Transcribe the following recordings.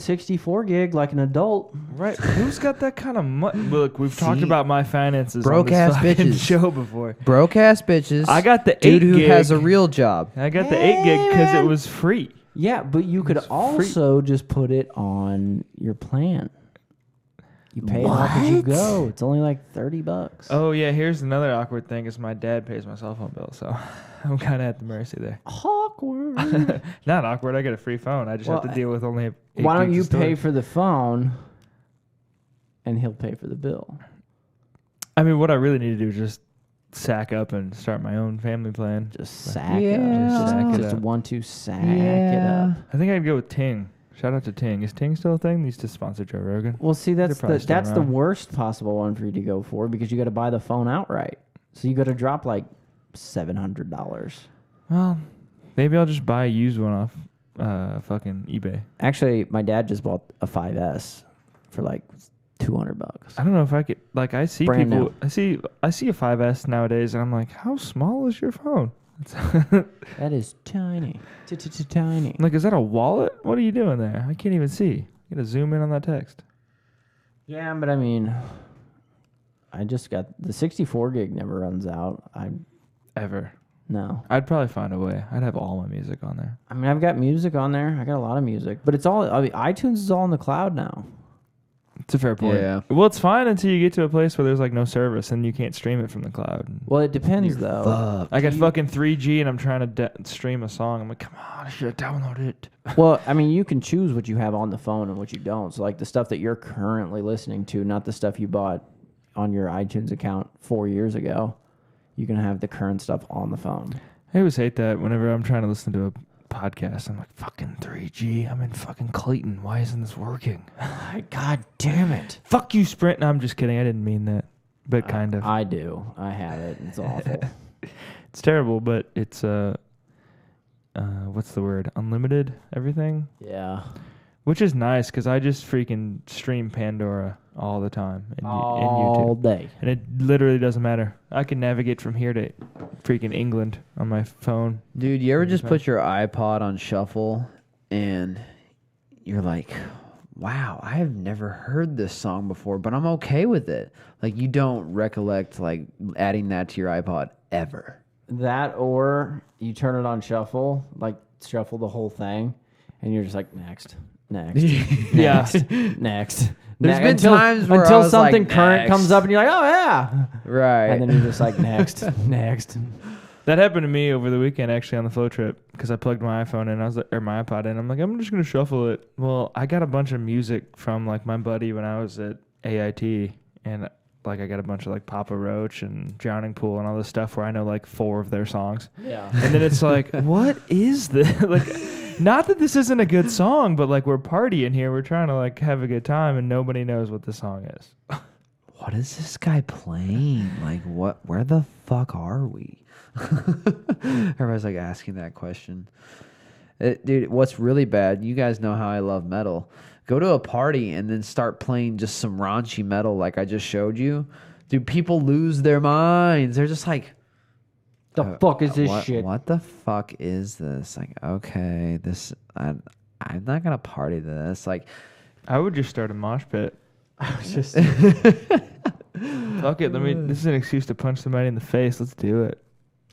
64 gig like an adult. Right. Who's got that kind of money? Look, we've talked about my finances Broke on this ass fucking bitches. show before. Broke ass bitches. I got the 8 dude who gig. has a real job. I got the 8 gig because it was free. Yeah, but you could also just put it on your plan. You pay it off as you go. It's only like $30. Oh, yeah. Here's another awkward thing is my dad pays my cell phone bill, so I'm kind of at the mercy there. Awkward. Not awkward. I get a free phone. I just have to deal with only 8 Why don't gigs you of pay storage. for the phone and he'll pay for the bill? I mean, what I really need to do is just sack up and start my own family plan. Just sack Yeah. it up. Just sack it Just up. 1, 2, sack it up. I think I'd go with Ting. Shout out to Ting. Is Ting still a thing? They used to sponsor Joe Rogan. Well, see, that's probably the still that's the around. worst possible one for you to go for because you got to buy the phone outright. So you got to drop like $700. Well, maybe I'll just buy a used one off fucking eBay. Actually, my dad just bought a 5S for like $200. I don't know if I could. Like, I see Brand people. new. I see a 5S nowadays, and I'm like, how small is your phone? That is tiny. Tiny. Like, is that a wallet? What are you doing there? I can't even see. You gotta zoom in on that text. Yeah, but I mean, I just got the 64 gig never runs out. Ever. No. I'd probably find a way. I'd have all my music on there. I mean, I've got music on there. I got a lot of music, but it's all. I mean, iTunes is all in the cloud now. It's a fair point. Yeah. Well, it's fine until you get to a place where there's like no service and you can't stream it from the cloud. Well, it depends though. Fuck. I got fucking 3G and I'm trying to stream a song. I'm like, come on, I should have downloaded it. Well, I mean, you can choose what you have on the phone and what you don't. So, like the stuff that you're currently listening to, not the stuff you bought on your iTunes account 4 years ago. You can have the current stuff on the phone. I always hate that whenever I'm trying to listen to a podcast. I'm like, fucking 3G. I'm in fucking Clayton. Why isn't this working? God damn it. Fuck you, Sprint. No, I'm just kidding. I didn't mean that. But kind of. I do. I have it. It's awful. It's terrible, but it's, what's the word? Unlimited everything? Yeah. Which is nice because I just freaking stream Pandora all the time in All YouTube. day. And it literally doesn't matter. I can navigate from here to freaking England on my phone. Dude, you ever just put your iPod on shuffle and you're like, wow, I have never heard this song before, but I'm okay with it. Like, you don't recollect, like, adding that to your iPod ever. That or you turn it on shuffle, like shuffle the whole thing, and you're just like, next. Yeah. Next. There's been times where I until was like, something current next. comes up and you're like, oh yeah. Right. And then you're just like, next. That happened to me over the weekend, actually, on the flow trip, because I plugged my iPhone in, or my iPod in. I'm like, I'm just gonna shuffle it. Well, I got a bunch of music from like my buddy when I was at AIT, and like I got a bunch of like Papa Roach and Drowning Pool and all this stuff where I know like 4 of their songs. Yeah. And then it's like, what is this? Like, not that this isn't a good song, but like we're partying here, we're trying to like have a good time, and nobody knows what the song is. What is this guy playing? Like, what? Where the fuck are we? Everybody's like asking that question. Dude, what's really bad, you guys know how I love metal. Go to a party and then start playing just some raunchy metal like I just showed you. Dude, people lose their minds. They're just like, The fuck is this shit? What the fuck is this? Like, okay, I'm not gonna party to this. Like, I would just start a mosh pit. I was just Fuck it, this is an excuse to punch somebody in the face. Let's do it.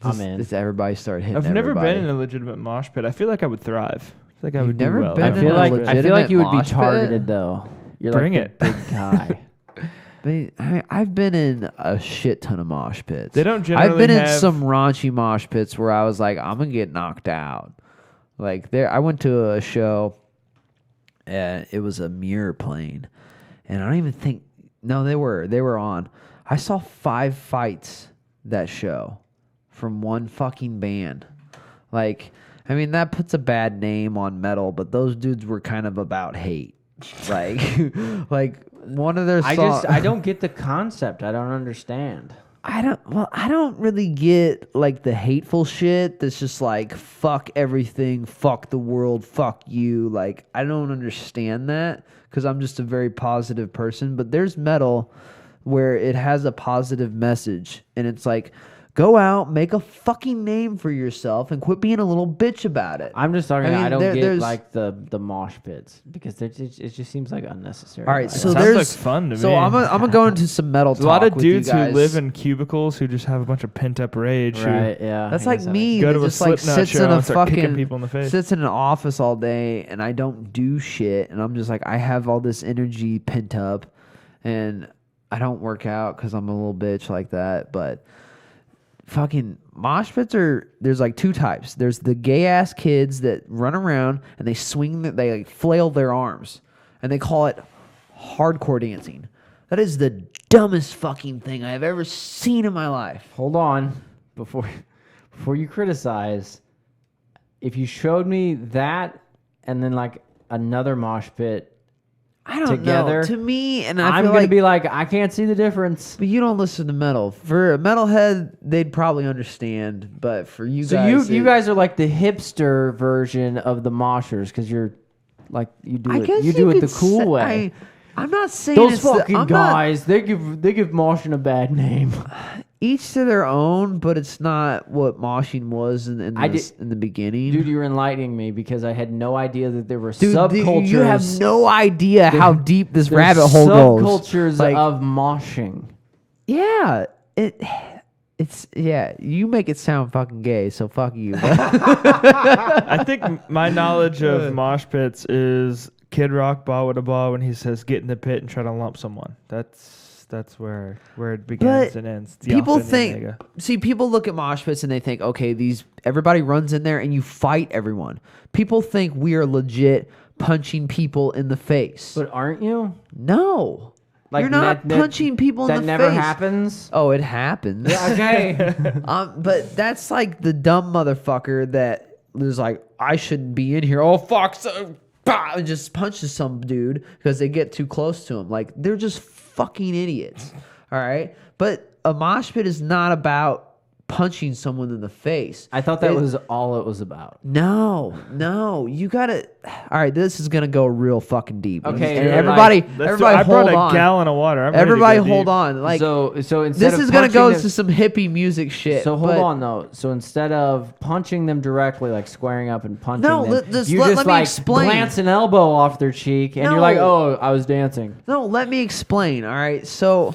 I'm in. does everybody start hitting I've never everybody? been in a legitimate mosh pit. I feel like I would thrive. I feel like I would never do well. been I in feel a like legitimate you would be mosh pit? targeted though. You're Bring like it. the big guy. I've been in a shit ton of mosh pits. They don't generally I've been in have- some raunchy mosh pits where I was like, I'm gonna get knocked out. Like I went to a show. It was a mirror plane, and I don't even think. No, they were on. I saw 5 fights that show from one fucking band. Like, I mean, that puts a bad name on metal, but those dudes were kind of about hate. Like, like one of their songs. I don't get the concept. I don't understand. I don't really get like the hateful shit that's just like fuck everything, fuck the world, fuck you. Like, I don't understand that because I'm just a very positive person. But there's metal where it has a positive message and it's like, Go out, make a fucking name for yourself, and quit being a little bitch about it. I'm just talking. I mean, I don't get there's- like the mosh pits because it just seems like unnecessary. All right, Like, so Sounds there's like fun to so me. I'm gonna go into some metal There's a lot talk of with you dudes who guys. live in cubicles who just have a bunch of pent up rage. right? Yeah, That's I like guess that me. Go that to a just like Slipknot sits show in a and start kicking fucking people in the face. sits in an office all day, and I don't do shit, and I'm just like I have all this energy pent up, and I don't work out because I'm a little bitch like that. But fucking mosh pits there's like two types. There's the gay ass kids that run around and they they like flail their arms, and they call it hardcore dancing. That is the dumbest fucking thing I have ever seen in my life. Hold on, before you criticize. If you showed me that and then like another mosh pit, I don't together, know. To me, and I'm feel gonna like, be like, I can't see the difference. but you don't listen to metal. For a metalhead, they'd probably understand. But for you So guys, you guys are like the hipster version of the moshers because you're like you do it the cool way. I'm not saying Those it's fucking I'm not- guys, they give moshing a bad name. each to their own, but it's not what moshing was in the beginning. Dude, you're enlightening me because I had no idea that there were Dude, subcultures. you have no idea how deep this there's rabbit hole goes. Subcultures Like, of moshing. yeah, it's you make it sound fucking gay, so fuck you. I think my knowledge of mosh pits is Kid Rock Ball with a Ball when he says get in the pit and try to lump someone. That's where it begins and ends. It's the People Alpha and the think, Omega. people look at mosh pits and they think, okay, everybody runs in there and you fight everyone. People think we are legit punching people in the face. But aren't you? No, Like you're not punching people in the That face. never happens. Oh, it happens. Yeah, okay. But that's like the dumb motherfucker that is like, I shouldn't be in here. Oh fuck, so and just punches some dude because they get too close to him. Like they're just fucking idiots. All right, but a mosh pit is not about punching someone in the face. I thought that was all it was about. No, you gotta. All right, this is gonna go real fucking deep. Okay, and like, everybody I hold brought on. a gallon of water. I'm ready to Everybody go hold deep. on. Like so instead this of is gonna punching go them- to some hippie music shit. So hold but- on though. So instead of punching them directly, like squaring up and punching No, them, let you me just like explain. glance an elbow off their cheek, and you're like, "Oh, I was dancing." No, let me explain. All right, so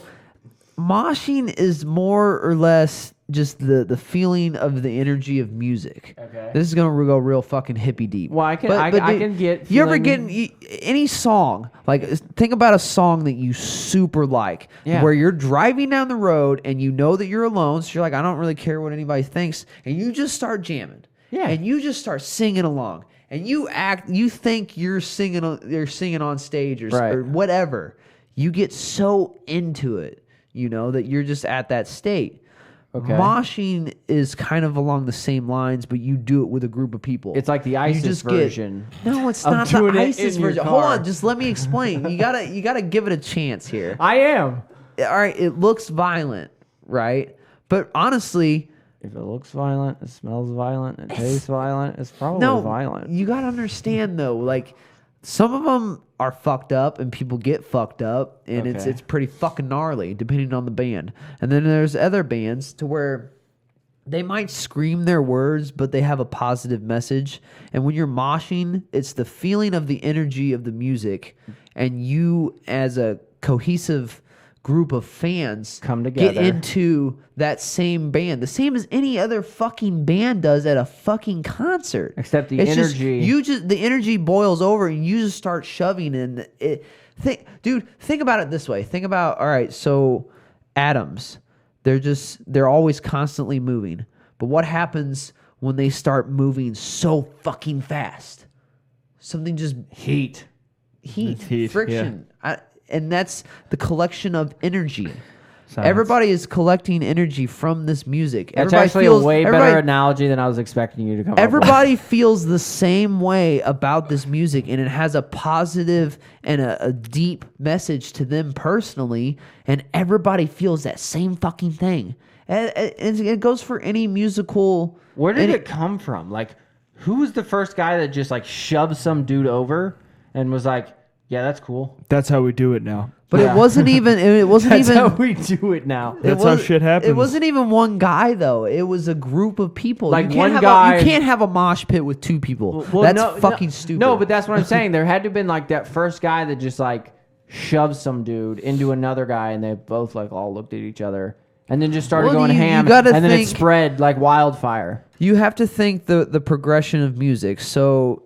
moshing is more or less just the feeling of the energy of music. Okay. This is gonna go real fucking hippie deep. Well, I can But I dude, can get. You ever feeling- get any song? Like, think about a song that you super like, Yeah. where you're driving down the road and you know that you're alone, so you're like, I don't really care what anybody thinks, and you just start jamming. Yeah. And you just start singing along, and you think you're singing on stage Right. or whatever. You get so into it, that you're just at that state. Okay. Moshing is kind of along the same lines, but you do it with a group of people. It's like the You ISIS just version. No, it's of not the doing it ISIS in your version. Hold car. on, just let me explain. You gotta give it a chance here. I am. All right, it looks violent, right? But honestly, If it looks violent, it smells violent, it tastes violent, it's probably violent. you gotta understand though. Like some of them are fucked up, and people get fucked up, and Okay. it's pretty fucking gnarly depending on the band. And then there's other bands to where they might scream their words, but they have a positive message. And when you're moshing, it's the feeling of the energy of the music, and you as a cohesive group of fans Come get together. into that same band, the same as any other fucking band does at a fucking concert. Except the It's just- energy. the energy boils over, and you just start shoving in it. Think about it this way. Think about, all right, so atoms, they're always constantly moving. But what happens when they start moving so fucking fast? Something just Heat. It's heat, friction. And that's the collection of energy. Silence. Everybody is collecting energy from this music. That's Everybody actually feels, a way better everybody- analogy than I was expecting you to come up with. Everybody feels the same way about this music, and it has a positive and a deep message to them personally, and everybody feels that same fucking thing. And it goes for any musical. Where did any- it come from? Like, who was the first guy that just like shoved some dude over and was like, Yeah, that's cool. That's how we do it now. But Yeah. it wasn't even. It wasn't That's even. how we do it now. That's how shit happens. It wasn't even one guy though. It was a group of people. Like, you can't one have guy- you can't have a mosh pit with two people. That's fucking stupid. No, but that's what I'm saying. There had to have been like that first guy that just like shoved some dude into another guy, and they both like all looked at each other, and then just started Well, going you ham, gotta and then it think- spread like wildfire. you have to think the progression of music. So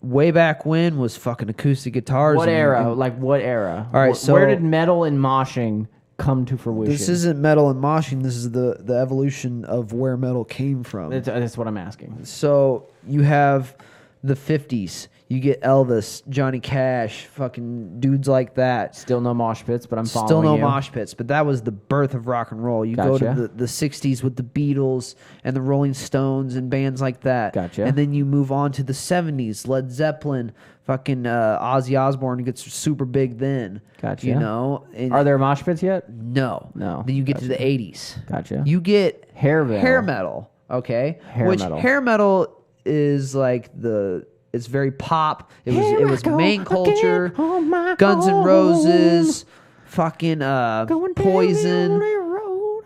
way back when was fucking acoustic guitars. What and- era? and- Like what era? All right, Wh- so- where did metal and moshing come to fruition? This isn't metal and moshing. This is the evolution of where metal came from. That's what I'm asking. So you have the 50s. You get Elvis, Johnny Cash, fucking dudes like that. Still no mosh pits, but I'm following Still no you. mosh pits, but that was the birth of rock and roll. You go to Gotcha. the 60s with the Beatles and the Rolling Stones and bands like that. Gotcha. And then you move on to the 70s, Led Zeppelin, fucking Ozzy Osbourne gets super big then. Gotcha. You know? And Are there mosh pits yet? no. No. Then you get to the 80s. Gotcha. You get Hair metal, okay? Hair Which metal. hair metal is like it's very pop. It was main culture, Guns N' Roses, fucking Poison.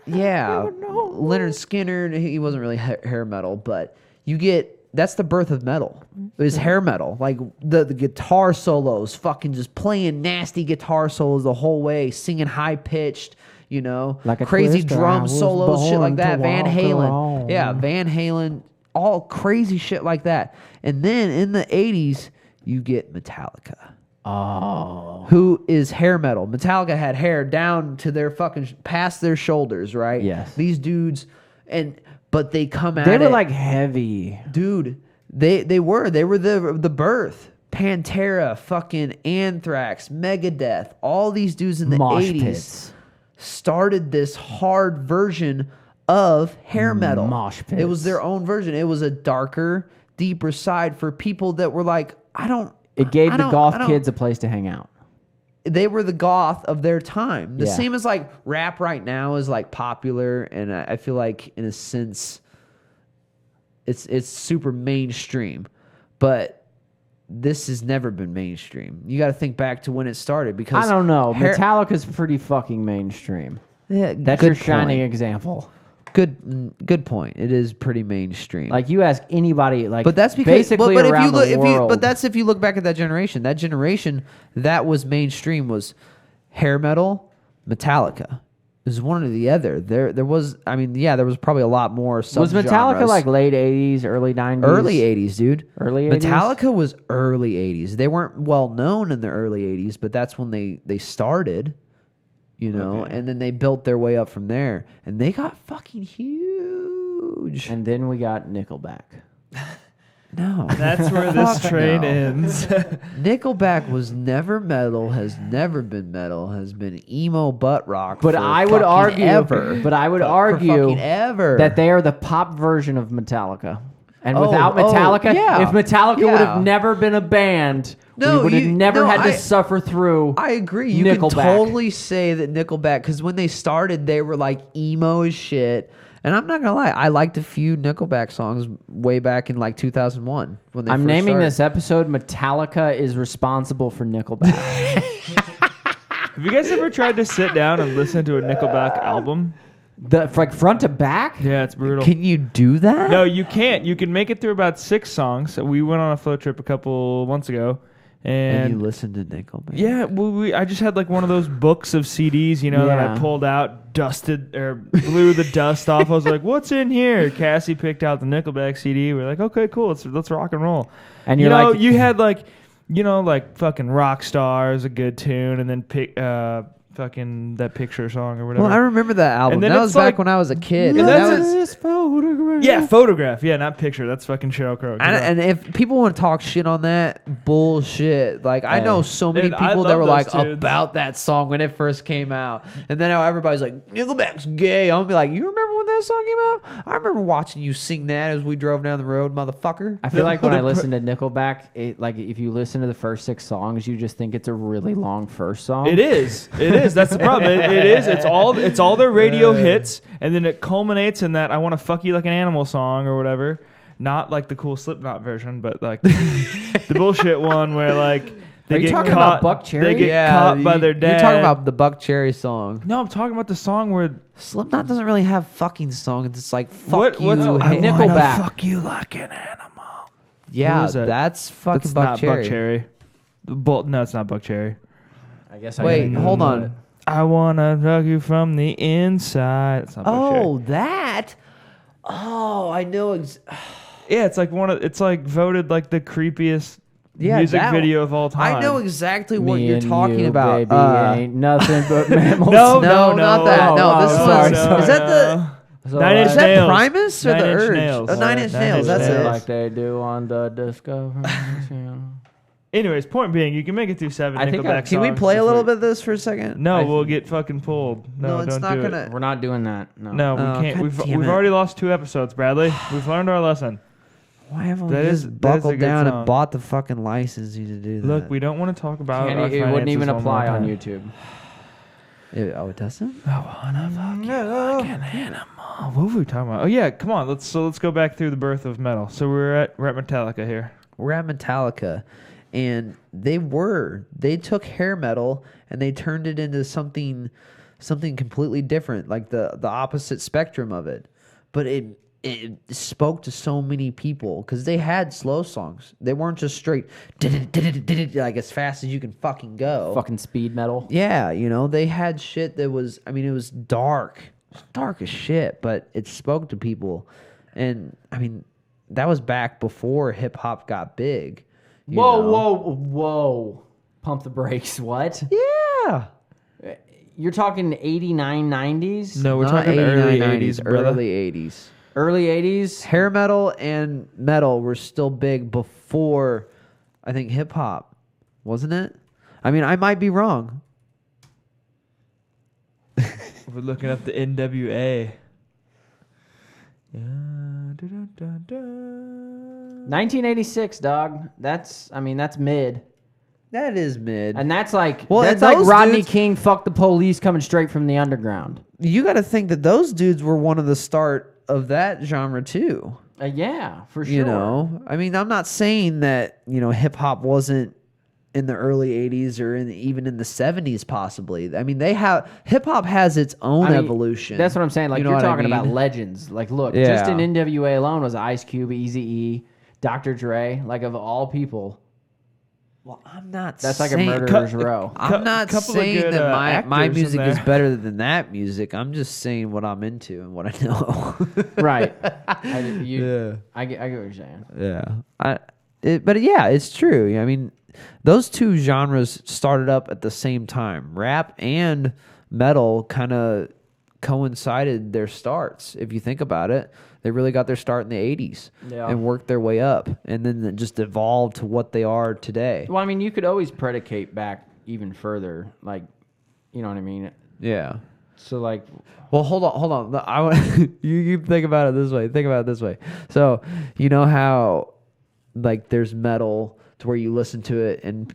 Yeah, Leonard Skinner. He wasn't really hair metal, but you get that's the birth of metal. It was hair metal, like the guitar solos, fucking just playing nasty guitar solos the whole way, singing high pitched. You know, Like a crazy twister, I drum was solos, shit like born that. to Van walk Halen, alone. yeah, Van Halen, all crazy shit like that. And then in the 80s, you get Metallica. Oh. Who is hair metal. Metallica had hair down to their fucking past their shoulders, right? Yes. These dudes, but they come at They were it- like heavy. dude. They were the birth. Pantera, fucking Anthrax, Megadeth, all these dudes in the Mosh 80s pits. started this hard version of hair metal. Mosh It was pits. their own version. It was a darker, deeper side for people that were like, It gave I the don't- goth I don't- kids a place to hang out. They were the goth of their time. The Yeah. same as like rap right now is like popular, and I feel like in a sense, it's super mainstream, but this has never been mainstream. You got to think back to when it started because I don't know. hair- Metallica's pretty fucking mainstream. Yeah, That's good your shining point. example. Good point. It is pretty mainstream. Like you ask anybody, like But that's because basically but if around you look the world. but that's if you look back at that generation. That generation that was mainstream was hair metal, Metallica. It was one or the other. There was there was probably a lot more was Metallica sub-genres. like late 80s, early 90s? early 80s, dude. Early 80s? Metallica was early 80s. They weren't well known in the early 80s, but that's when they started, you know, and then they built their way up from there. And they got fucking huge. And then we got Nickelback. No. That's where this Fuck train no. ends. Nickelback was never metal, has never been metal, has been emo butt rock. But for I would fucking argue, ever. but I would For argue fucking ever. that they are the pop version of Metallica. And Oh, without oh, Metallica, yeah, if Metallica would yeah. have never been a band, No, we would have you- never no, had to I- suffer through I agree. You Nickelback. can totally say that Nickelback, because when they started, they were like emo as shit. And I'm not gonna lie, I liked a few Nickelback songs way back in like 2001 when they I'm first naming started. this episode Metallica is responsible for Nickelback. Have you guys ever tried to sit down and listen to a Nickelback album? Like front to back? Yeah, it's brutal. Can you do that? No, you can't. You can make it through about 6 songs. We went on a float trip a couple months ago, And you and listen to Nickelback? yeah, well, I just had like one of those books of CDs, you know, that I Yeah. pulled out, dusted or blew the dust off. I was like, "What's in here?" Cassie picked out the Nickelback CD. We're like, "Okay, cool. Let's rock and roll." And you you're know, like, you had like, you know, like fucking Rockstar is a good tune, and then fucking that Picture song or whatever. Well, I remember that album. And then That it's was back like- when I was a kid. And And that's that it. was, Yeah, Photograph. Yeah, not Picture. That's fucking Sheryl Crow. and if people want to talk shit on that, bullshit. Like, I know so many Dude, I people that love were those like tunes. about that song when it first came out. And then now everybody's like, Nickelback's gay. I'm gonna be like, you remember when that song came out? I remember watching you sing that as we drove down the road, motherfucker. I feel like when I listen to Nickelback, like if you listen to the first 6 songs, you just think it's a really long first song. It is. It is. That's the problem. It is. It's all their radio hits, and then it culminates in that "I Want to Fuck You Like an Animal" song or whatever. Not like the cool Slipknot version, but like the bullshit one where like They Are you get talking caught, about Buck Cherry? They get caught by their dad. You're talking about the Buck Cherry song. No, I'm talking about the song where Slipknot doesn't really have fucking songs. It's like fuck What- you. what's- I hey- wanna Nickelback. fuck you like an animal. Yeah, Who is that? that's fucking That's Buck not Cherry. Buck Cherry. No, it's not Buck Cherry. I guess I Wait, gotta hold Google on. it. I wanna hug you from the inside. It's not Buck Cherry. Oh, that. Oh, I know. Yeah, it's like it's like voted like the creepiest music that- video of all time. I know exactly what Me you're and talking you, about. Baby, ain't nothing but mammals. No, No, not that. No, this sorry, was. sorry. Is that the? So Nine Inch Is that Nails. Primus or Nine the Inch Urge? Nails. Oh, Nine Inch Nine Nails. Inch That's Nails. it. like they do on the Discovery Channel. Anyways, point being, you can make it through 7 I think Nickelback Can we songs play a before- little bit of this for a second? No, we'll get fucking pulled. No, it's don't not do gonna. it. We're not doing that. No. No, we Oh, can't. God We've damn it. already lost 2 episodes, Bradley. We've learned our lesson. Why haven't we That is- just that is a buckled good down song. and bought the fucking licensing to do that? Look, we don't want to talk about Can't our it wouldn't even finances one more apply on time. YouTube. It doesn't. I wanna fuck you like an animal. What were we talking about? Oh yeah, come on. Let's go back through the birth of metal. So we're at Metallica here. We're at Metallica, and they took hair metal and they turned it into something completely different, like the opposite spectrum of it. But it spoke to so many people because they had slow songs. They weren't just straight like as fast as you can fucking go. Fucking speed metal. Yeah, they had shit that was, I mean, it was dark as shit, but it spoke to people. And I mean, that was back before hip hop got big. you know? Whoa. Pump the brakes. What? Yeah. You're talking 89, 90s? No, we're Not talking 89, early 90s, 80s, brother. early 80s. Early 80s? Hair metal and metal were still big before, I think, hip hop, wasn't it? I mean, I might be wrong. We're looking up the NWA. Yeah. 1986, dog. That's mid. That is mid. And that's like, Well, that's and like those Rodney dudes- King, fuck the police coming straight from the underground. You got to think that those dudes were one of the start of that genre too. Yeah, for sure. You know, I mean, I'm not saying that hip hop wasn't in the early 80s or even in the 70s possibly. I mean, hip hop has its own I mean, evolution. That's what I'm saying. Like, You know you're what I talking about mean? legends. Like, look, Yeah. just in NWA alone was Ice Cube, Eazy-E, Dr. Dre. Like, of all people, Well, I'm not. that's like a saying, murderer's row. I'm not couple of saying good, that my actors in music is there. better than that music. I'm just saying what I'm into and what I know. Right. Yeah. I get what you're saying. Yeah. But yeah, it's true. I mean, those two genres started up at the same time. Rap and metal kind of coincided their starts. If you think about it, they really got their start in the 80s Yeah. and worked their way up, and then it just evolved to what they are today. Well, I mean, you could always predicate back even further. Like, you know what I mean? Yeah. So, like, Well, hold on. I want you think about it this way. Think about it this way. So, you know how like there's metal to where you listen to it and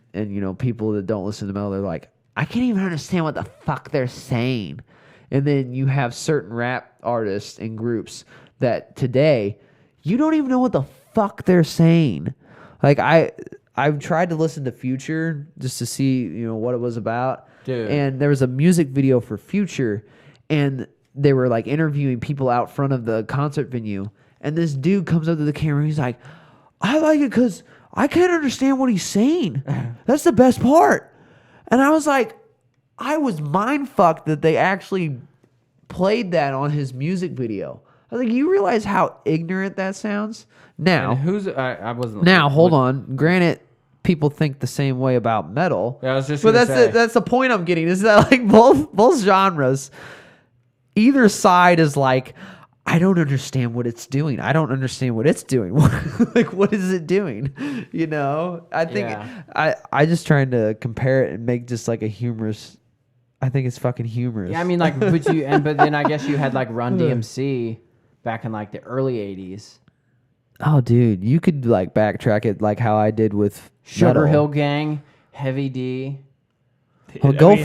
people that don't listen to metal, they're like, I can't even understand what the fuck they're saying. And then you have certain rap artists and groups that today you don't even know what the fuck they're saying. Like I've tried to listen to Future just to see, what it was about. Dude. And there was a music video for Future, and they were like interviewing people out front of the concert venue. And this dude comes up to the camera and he's like, I like it because I can't understand what he's saying. That's the best part. And I was like, I was mind fucked that they actually played that on his music video. I was like, you realize how ignorant that sounds? Now, and who's I wasn't. now, hold on. Granted, people think the same way about metal. Yeah, I was just but gonna say. that's the point I'm getting. Is that like both genres, either side is like, I don't understand what it's doing. I don't understand what it's doing. Like, what is it doing? I think Yeah. I just trying to compare it and make just like a humorous. I think it's fucking humorous. Yeah, I mean, like, but then I guess you had like Run DMC back in like the early 80s. oh, dude, you could like backtrack it like how I did with Sugar metal. Hill Gang, Heavy D, Well, go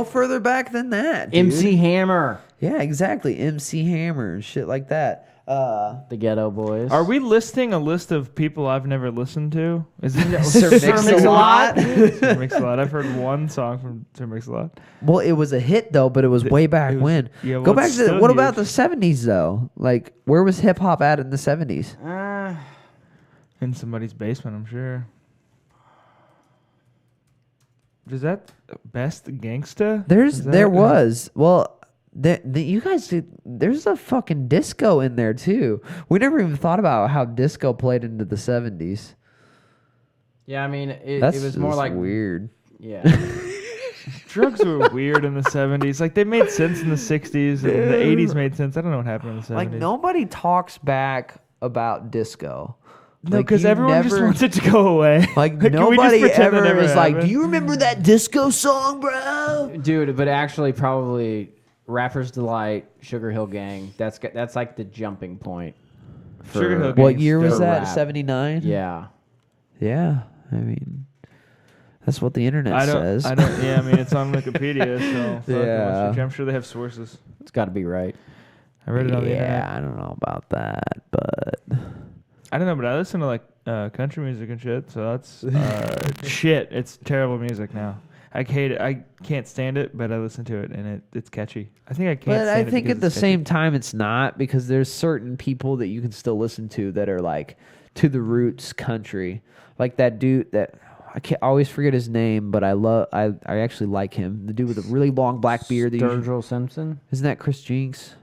further back than that. Dude. MC Hammer. Yeah, exactly. MC Hammer and shit like that. The Ghetto Boys. Are we listing a list of people I've never listened to? Is it Sir Mix-a-Lot? Sir Mix-a-Lot. I've heard one song from Sir Mix-a-Lot. Well, it was a hit though, but it was way back when. Yeah, Go well, back it's to still what huge. about the 70s though? Like, where was hip hop at in the 70s? In somebody's basement, I'm sure. Is that Best Gangsta? There was. Well, you guys did. There's a fucking disco in there too. We never even thought about how disco played into the 70s. Yeah, I mean, it That's was more just like weird. Yeah. Drugs were weird in the 70s. Like, they made sense in the 60s, and the 80s made sense. I don't know what happened in the 70s. Like, nobody talks back about disco. No, Like, because you everyone just never- wants it to go away. Like, Can we just nobody pretend that ever never is like, happened? do you remember that disco song, bro? Dude, but actually probably Rapper's Delight, Sugar Hill Gang. That's like the jumping point. For, Sugar Hill Gang. What year was for that? rap. 79? Yeah. Yeah. I mean, that's what the internet says. Yeah, I mean, it's on Wikipedia, so fuck it, Yeah. I'm sure they have sources. It's got to be right. I read it on the internet. Yeah, I don't know about that, but I don't know, but I listen to like country music and shit, so that's shit. It's terrible music now. I hate it. I can't stand it, but I listen to it and it's catchy. I think I can't. But stand I it think because at the it's catchy. same time it's not, because there's certain people that you can still listen to that are like to the roots country. Like that dude that I can't always forget his name, but I actually like him. The dude with a really long black beard. that usually- Sturgill Simpson. Isn't that Chris Jinks?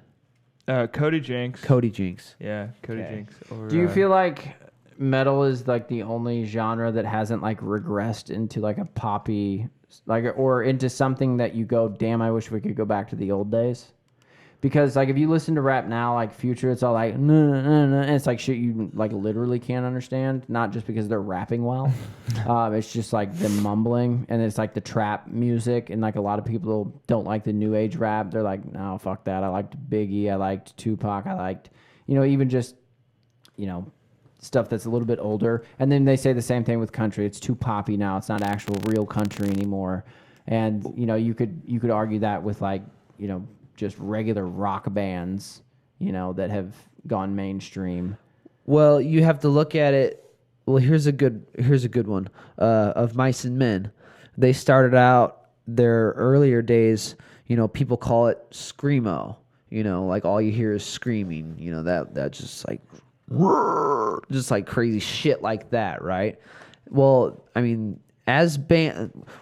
Cody Jinks. Cody Jinks. Yeah, Cody Okay. Jinks. Or, Do you feel like metal is like the only genre that hasn't like regressed into like a poppy, like, or into something that you go, damn, I wish we could go back to the old days? Because like if you listen to rap now, like Future, it's all like no, no, no, no. And it's like shit you like literally can't understand. Not just because they're rapping well, it's just like them mumbling, and it's like the trap music, and like a lot of people don't like the new age rap. They're like, no, fuck that. I liked Biggie, I liked Tupac, I liked, even just, stuff that's a little bit older. And then they say the same thing with country. It's too poppy now. It's not actual real country anymore. And you could argue that with like just regular rock bands, that have gone mainstream. Well, you have to look at it. Well, here's a good one of Mice and Men. They started out their earlier days. People call it screamo. Like all you hear is screaming. That just like just like crazy shit like that, right? Well, I mean,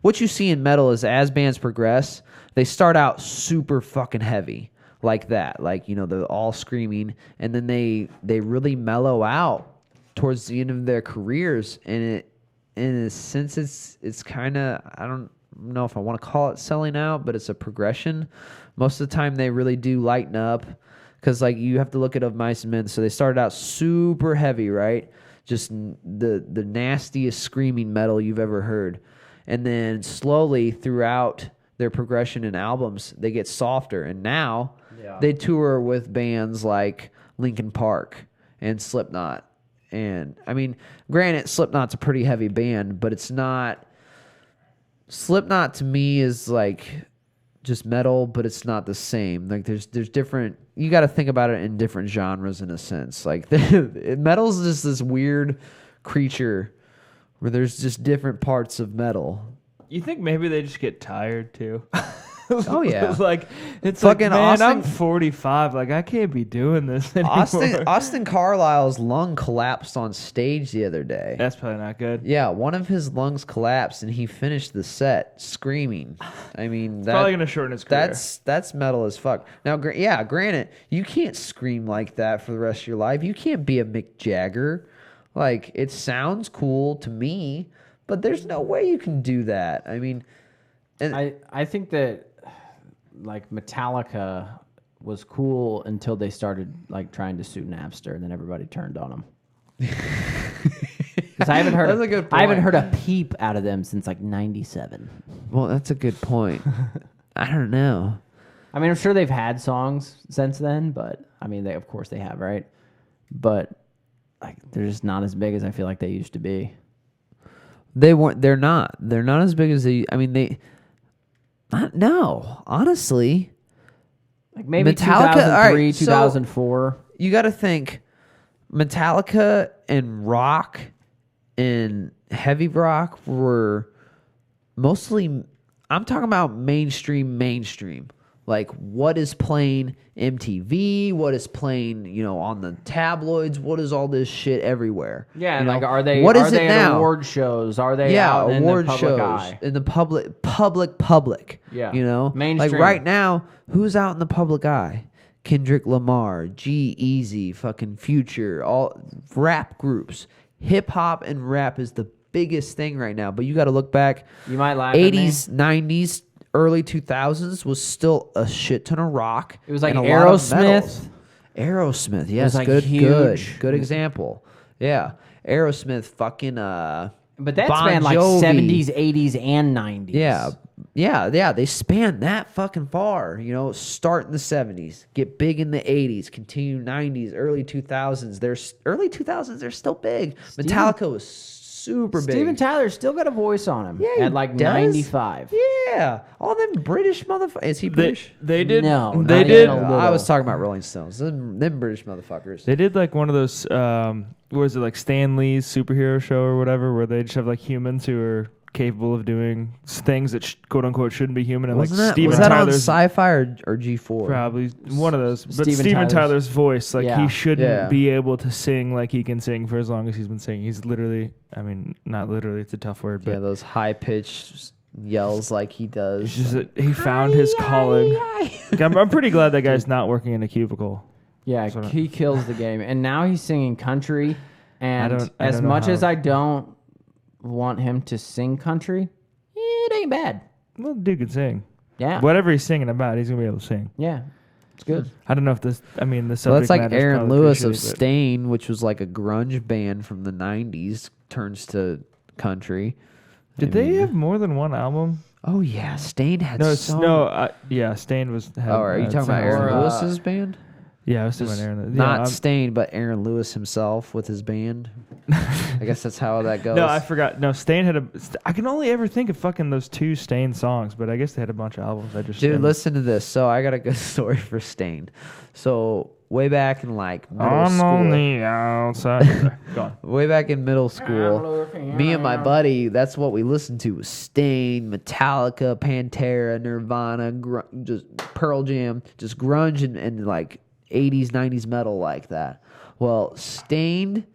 what you see in metal is as bands progress, they start out super fucking heavy like that, like they're all screaming, and then they really mellow out towards the end of their careers, and it, in a sense, it's kind of, I don't know if I want to call it selling out, but it's a progression. Most of the time, they really do lighten up, because like you have to look at Mice and Men. So they started out super heavy, right? Just the nastiest screaming metal you've ever heard, and then slowly throughout their progression in albums, they get softer, and now they tour with bands like Linkin Park and Slipknot. And I mean, granted, Slipknot's a pretty heavy band, but it's not. Slipknot to me is like just metal, but it's not the same. Like there's different. You got to think about it in different genres in a sense. Like metal's just this weird creature where there's just different parts of metal. You think maybe they just get tired too? Oh yeah. Like it's Fucking like, man, Austin- I'm 45. Like I can't be doing this anymore. Austin Carlisle's lung collapsed on stage the other day. That's probably not good. Yeah, one of his lungs collapsed, and he finished the set screaming. I mean, Probably gonna shorten his career. that's metal as fuck. Now, granted, you can't scream like that for the rest of your life. You can't be a Mick Jagger. Like, it sounds cool to me, but there's no way you can do that. I mean, I think that like Metallica was cool until they started like trying to sue Napster, and then everybody turned on them. Because I haven't heard. That's a good I haven't point. heard a peep out of them since like '97. well, that's a good point. I don't know. I mean, I'm sure they've had songs since then, but I mean, of course they have, right? But like, they're just not as big as I feel like they used to be. They weren't. They're not. They're not as big as they. I mean, they. No, honestly. Like maybe Metallica, 2003, all right, so- 2004. you got to think Metallica and rock and heavy rock were mostly, I'm talking about mainstream. Like what is playing MTV, what is playing, on the tabloids, what is all this shit everywhere? Yeah, you know? like are they what are is they it at now? award shows? Are they out in award the public shows eye? in the public. Yeah. Mainstream. Like right now, who's out in the public eye? Kendrick Lamar, G-Eazy, fucking Future, all rap groups. Hip hop and rap is the biggest thing right now. But you got to look back. You might laugh at me. 80s, 90s, early 2000s was still a shit ton of rock. It was like and a lot of Aerosmith. metals. Aerosmith, yes, like good huge. example. Yeah, Aerosmith, fucking But that Bon spanned like Jovi. 70s, 80s, and 90s. Yeah. They span that fucking far. Start in the 70s, get big in the 80s, continue 90s, early 2000s. Early 2000s. They're still big. Metallica was super big. Steven Tyler's still got a voice on him Yeah, he at like does. 95. Yeah, all them British motherfuckers. Is he British? They did. No, they not did. even a little. I was talking about Rolling Stones. Them British motherfuckers. They did like one of those. What was it, like Stan Lee's superhero show or whatever, where they just have like humans who are capable of doing things that quote unquote shouldn't be human, and Wasn't like that, Steven was that on Tyler's Sci-Fi or G4? probably one of those. But Steven Steven Tyler's- Tyler's voice, like Yeah. he shouldn't Yeah. be able to sing like he can sing for as long as he's been singing. He's literally, I mean, not literally, it's a tough word, but Yeah, those high-pitched yells like he does. it's just he found his calling. Like, I'm pretty glad that guy's not working in a cubicle. Yeah, That's what he kills the game. And now he's singing country. And I as don't know much how- as I don't want him to sing country, it ain't bad. Well, dude can sing. Yeah. Whatever he's singing about, he's gonna be able to sing. Yeah. It's good. I don't know if this. I mean, the Well, subject that's like matter is Aaron probably Lewis pretty of shitty, but- Stain, which was like a grunge band from the 90s, turns to country. Did they have more than one album? Oh, yeah. Stain had No, so yeah, Stain was. Oh, are you talking about Aaron Or, Lewis's band? Yeah, I was talking about Aaron. Not Stain, but Aaron Lewis himself with his band. I guess that's how that goes. No, I forgot. No, Stain had a. I can only ever think of fucking those two Stain songs, but I guess they had a bunch of albums. I just Dude, listen to this. So I got a good story for Stain. So way back in like middle I'm school, on the outside. Go on. way back in middle school, me and my buddy, that's what we listened to was Stain, Metallica, Pantera, Nirvana, just Pearl Jam, just grunge and like 80s, 90s metal like that. Well, Stain,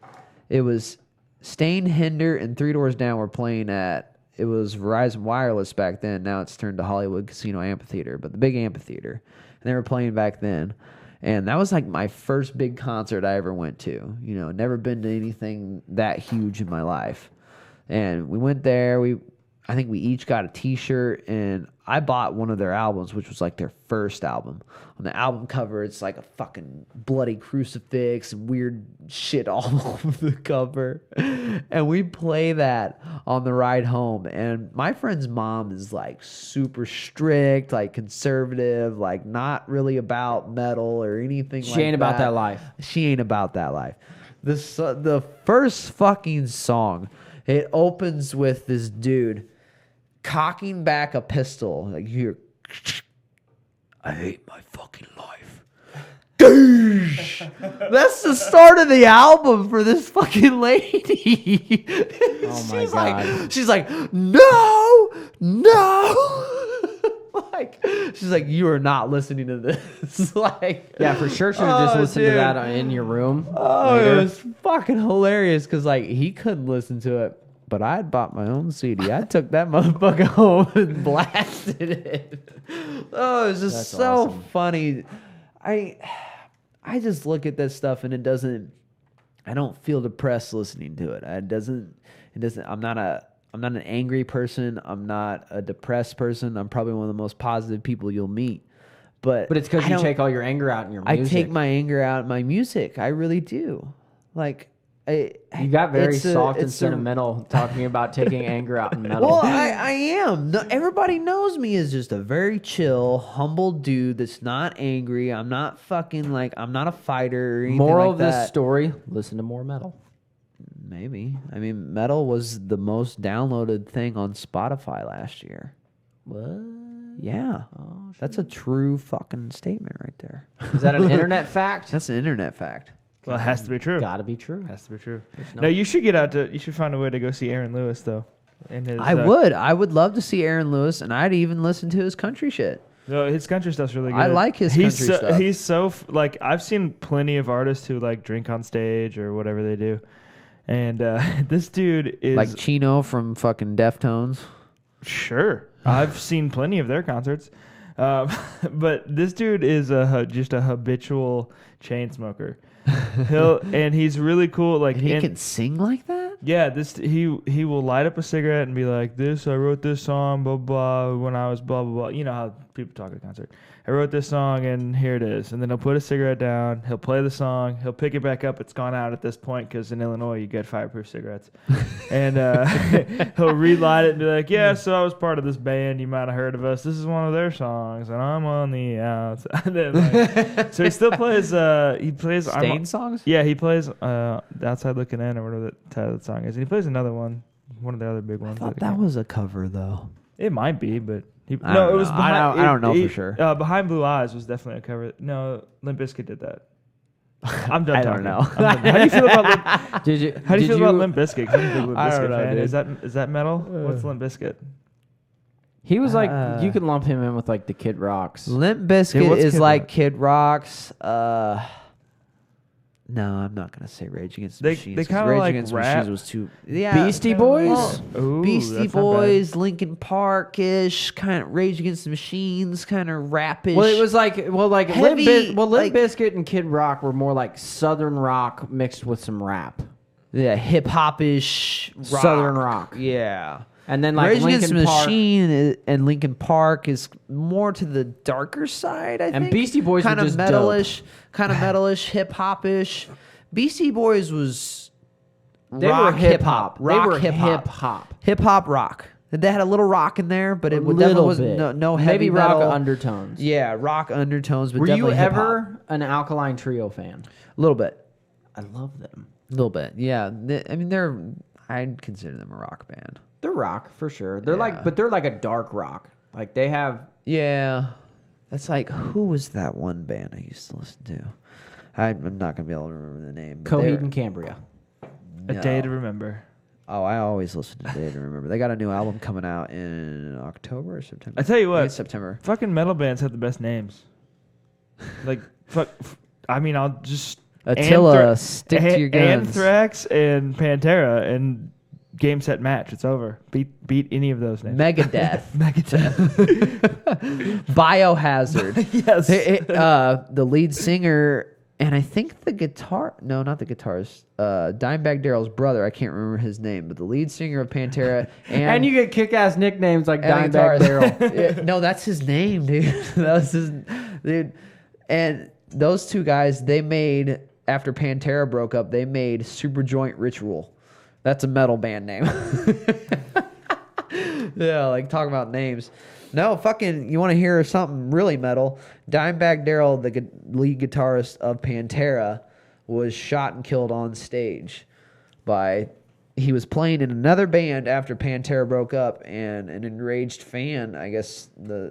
it was Stain, Hinder, and Three Doors Down were playing at, it was Verizon Wireless back then. Now it's turned to Hollywood Casino Amphitheater, but the big amphitheater. And they were playing back then. And that was like my first big concert I ever went to. Never been to anything that huge in my life. And we went there. I think we each got a T-shirt, and I bought one of their albums, which was like their first album. On the album cover, it's like a fucking bloody crucifix and weird shit all over the cover. And we play that on the ride home. And my friend's mom is like super strict, like conservative, like not really about metal or anything like that. She ain't about that life. She ain't about that life. The first fucking song, it opens with this dude cocking back a pistol. Like you hear, I hate my fucking life. That's the start of the album for this fucking lady. Oh my God. She's like, no. Like, she's like, you are not listening to this. Like, Yeah, for sure should have just listened to dude. that in your room. Oh, later. it was fucking hilarious because like he couldn't listen to it, but I had bought my own CD. I took that motherfucker home and blasted it. Oh, it was just That's so awesome. funny. I just look at this stuff and it doesn't. I don't feel depressed listening to it. It doesn't. I'm not an angry person. I'm not a depressed person. I'm probably one of the most positive people you'll meet. But But it's because I you don't- take all your anger out in your I music. take my anger out in my music. I really do. Like, You got very it's a- soft and it's a- sentimental talking about taking anger out in metal. Well, I am. No, everybody knows me as just a very chill, humble dude that's not angry. I'm not fucking like, I'm not a fighter or anything Moral like of this that. story: listen to more metal. Maybe. I mean, metal was the most downloaded thing on Spotify last year. What? Yeah. Oh, That's a true fucking statement right there. is that an internet fact? That's an internet fact. Well, it has to be true. Gotta be true. Has to be true. no- No, you should get out to. You should find a way to go see Aaron Lewis though. And his, I would. I would love to see Aaron Lewis, and I'd even listen to his country shit. No, his country stuff's really good. I like his he's country so, stuff. He's so like I've seen plenty of artists who like drink on stage or whatever they do, and this dude is Like Chino from fucking Deftones. Sure, I've seen plenty of their concerts, but this dude is just a habitual chain smoker. And he's really cool. Like And he can sing like that? yeah, he will light up a cigarette and be like, "This I wrote this song, blah blah, when I was blah blah blah." You know how people talk at a concert. I wrote this song and here it is. And then he'll put a cigarette down. He'll play the song. He'll pick it back up. It's gone out at this point because in Illinois you get fireproof cigarettes. And he'll relight it and be like, "Yeah, so I was part of this band. You might have heard of us. This is one of their songs, and I'm on the outside." And then, like, so he still plays. He plays Stain songs? Yeah, he plays "Outside Looking In" or whatever the title of the song is. And he plays another one of the other big I ones. thought that was a cover, though. It might be, but I don't know. I don't know for sure. Behind Blue Eyes was definitely a cover. No, Limp Bizkit did that. I'm done. I talking. don't know. I'm done. How do you feel about Did you? How do you did feel about Limp Bizkit? 'Cause I'm a big Limp I don't Bizkit know, fan. dude. Is that metal? What's Limp Bizkit? He was like, you can lump him in with like the Kid Rocks. Limp Yeah, Bizkit what's is Kid like Rock? Kid Rock's. No, I'm not gonna say Rage Against the They Machines. 'cause kinda Rage like Against the rap. Machines was too. Yeah, Beastie Boys? well, Ooh, Beastie that's not bad. Boys, Linkin Park ish, kind of Rage Against the Machines, kind of rapish. Well, it was like Heavy, Limp like- Bizkit and Kid Rock were more like Southern rock mixed with some rap. yeah, hip hop ish, Southern rock. Yeah. And then like Rage Against the Linkin Park. Machine and Linkin Park is more to the darker side, I think. And Beastie Boys were kind of just metalish, kind of metalish, hip hop ish. Beastie Boys was They rock were hip hop. They rock were hip hip hop, hop. rock. They had a little rock in there, but it A definitely little was bit. no heavy Maybe rock metal. undertones. Yeah, rock undertones, but Were you definitely hip-hop. ever an Alkaline Trio fan? A little bit, I love them. a little bit. Yeah, I mean I'd consider them a rock band. They're rock for sure. They're Yeah. but they're like a dark rock. Like they have. Yeah, that's like who was that one band I used to listen to? I'm not gonna be able to remember the name. but Coheed they're- and Cambria. A No. Day to Remember. Oh, I always listen to Day to Remember. They got a new album coming out in October or September. I tell you think what, it's September. fucking metal bands have the best names. Like fuck. I mean, I'll just Attila, stick to your guns. Anthrax and Pantera and Game Set Match. It's over. Beat any of those names. Megadeth, Megadeth. Biohazard. Yes. The lead singer and I think the guitar. No, not the guitarist. Dimebag Darrell's brother. I can't remember his name, but the lead singer of Pantera And you get kick-ass nicknames like and the Dimebag guitarist. Darrell. Yeah, no, that's his name, dude. That was his dude. And those two guys, they made after Pantera broke up, they made Superjoint Ritual. That's a metal band name. Yeah, like talking about names. No, fucking, you want to hear something really metal? Dimebag Darrell, the lead guitarist of Pantera, was shot and killed on stage by. He was playing in another band after Pantera broke up, and an enraged fan, I guess I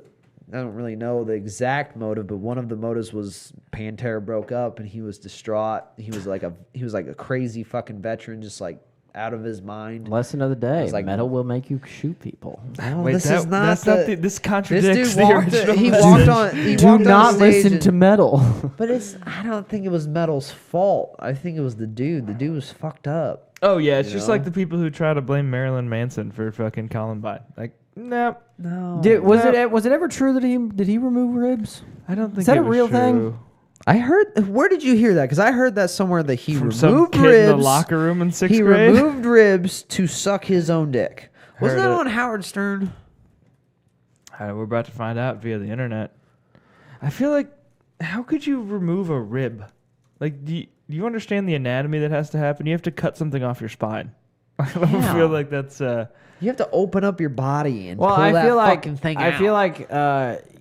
don't really know the exact motive, but one of the motives was Pantera broke up and he was distraught. He was like a crazy fucking veteran, just like out of his mind. Lesson of the day: was like- metal will make you shoot people. No, Wait, this contradicts This dude the walked. original He message. walked on. He Do walked not on stage listen and- to metal. But I don't think it was metal's fault. I think it was the dude. The dude was fucked up. Oh yeah, it's You just know? like the people who try to blame Marilyn Manson for fucking Columbine. Like, no, No. Was it ever true that did he remove ribs? I don't think Is that it a was real thing? true. I heard. Where did you hear that? Because I heard that somewhere that he From some removed kid ribs. in the locker room in sixth He grade. removed ribs to suck his own dick. Wasn't Heard that it. on Howard Stern? We're about to find out via the internet. I feel like, how could you remove a rib? Like, do you understand the anatomy that has to happen? You have to cut something off your spine. I don't Yeah. feel like that's. You have to open up your body and Well, pull I that feel like fucking thing out. I feel like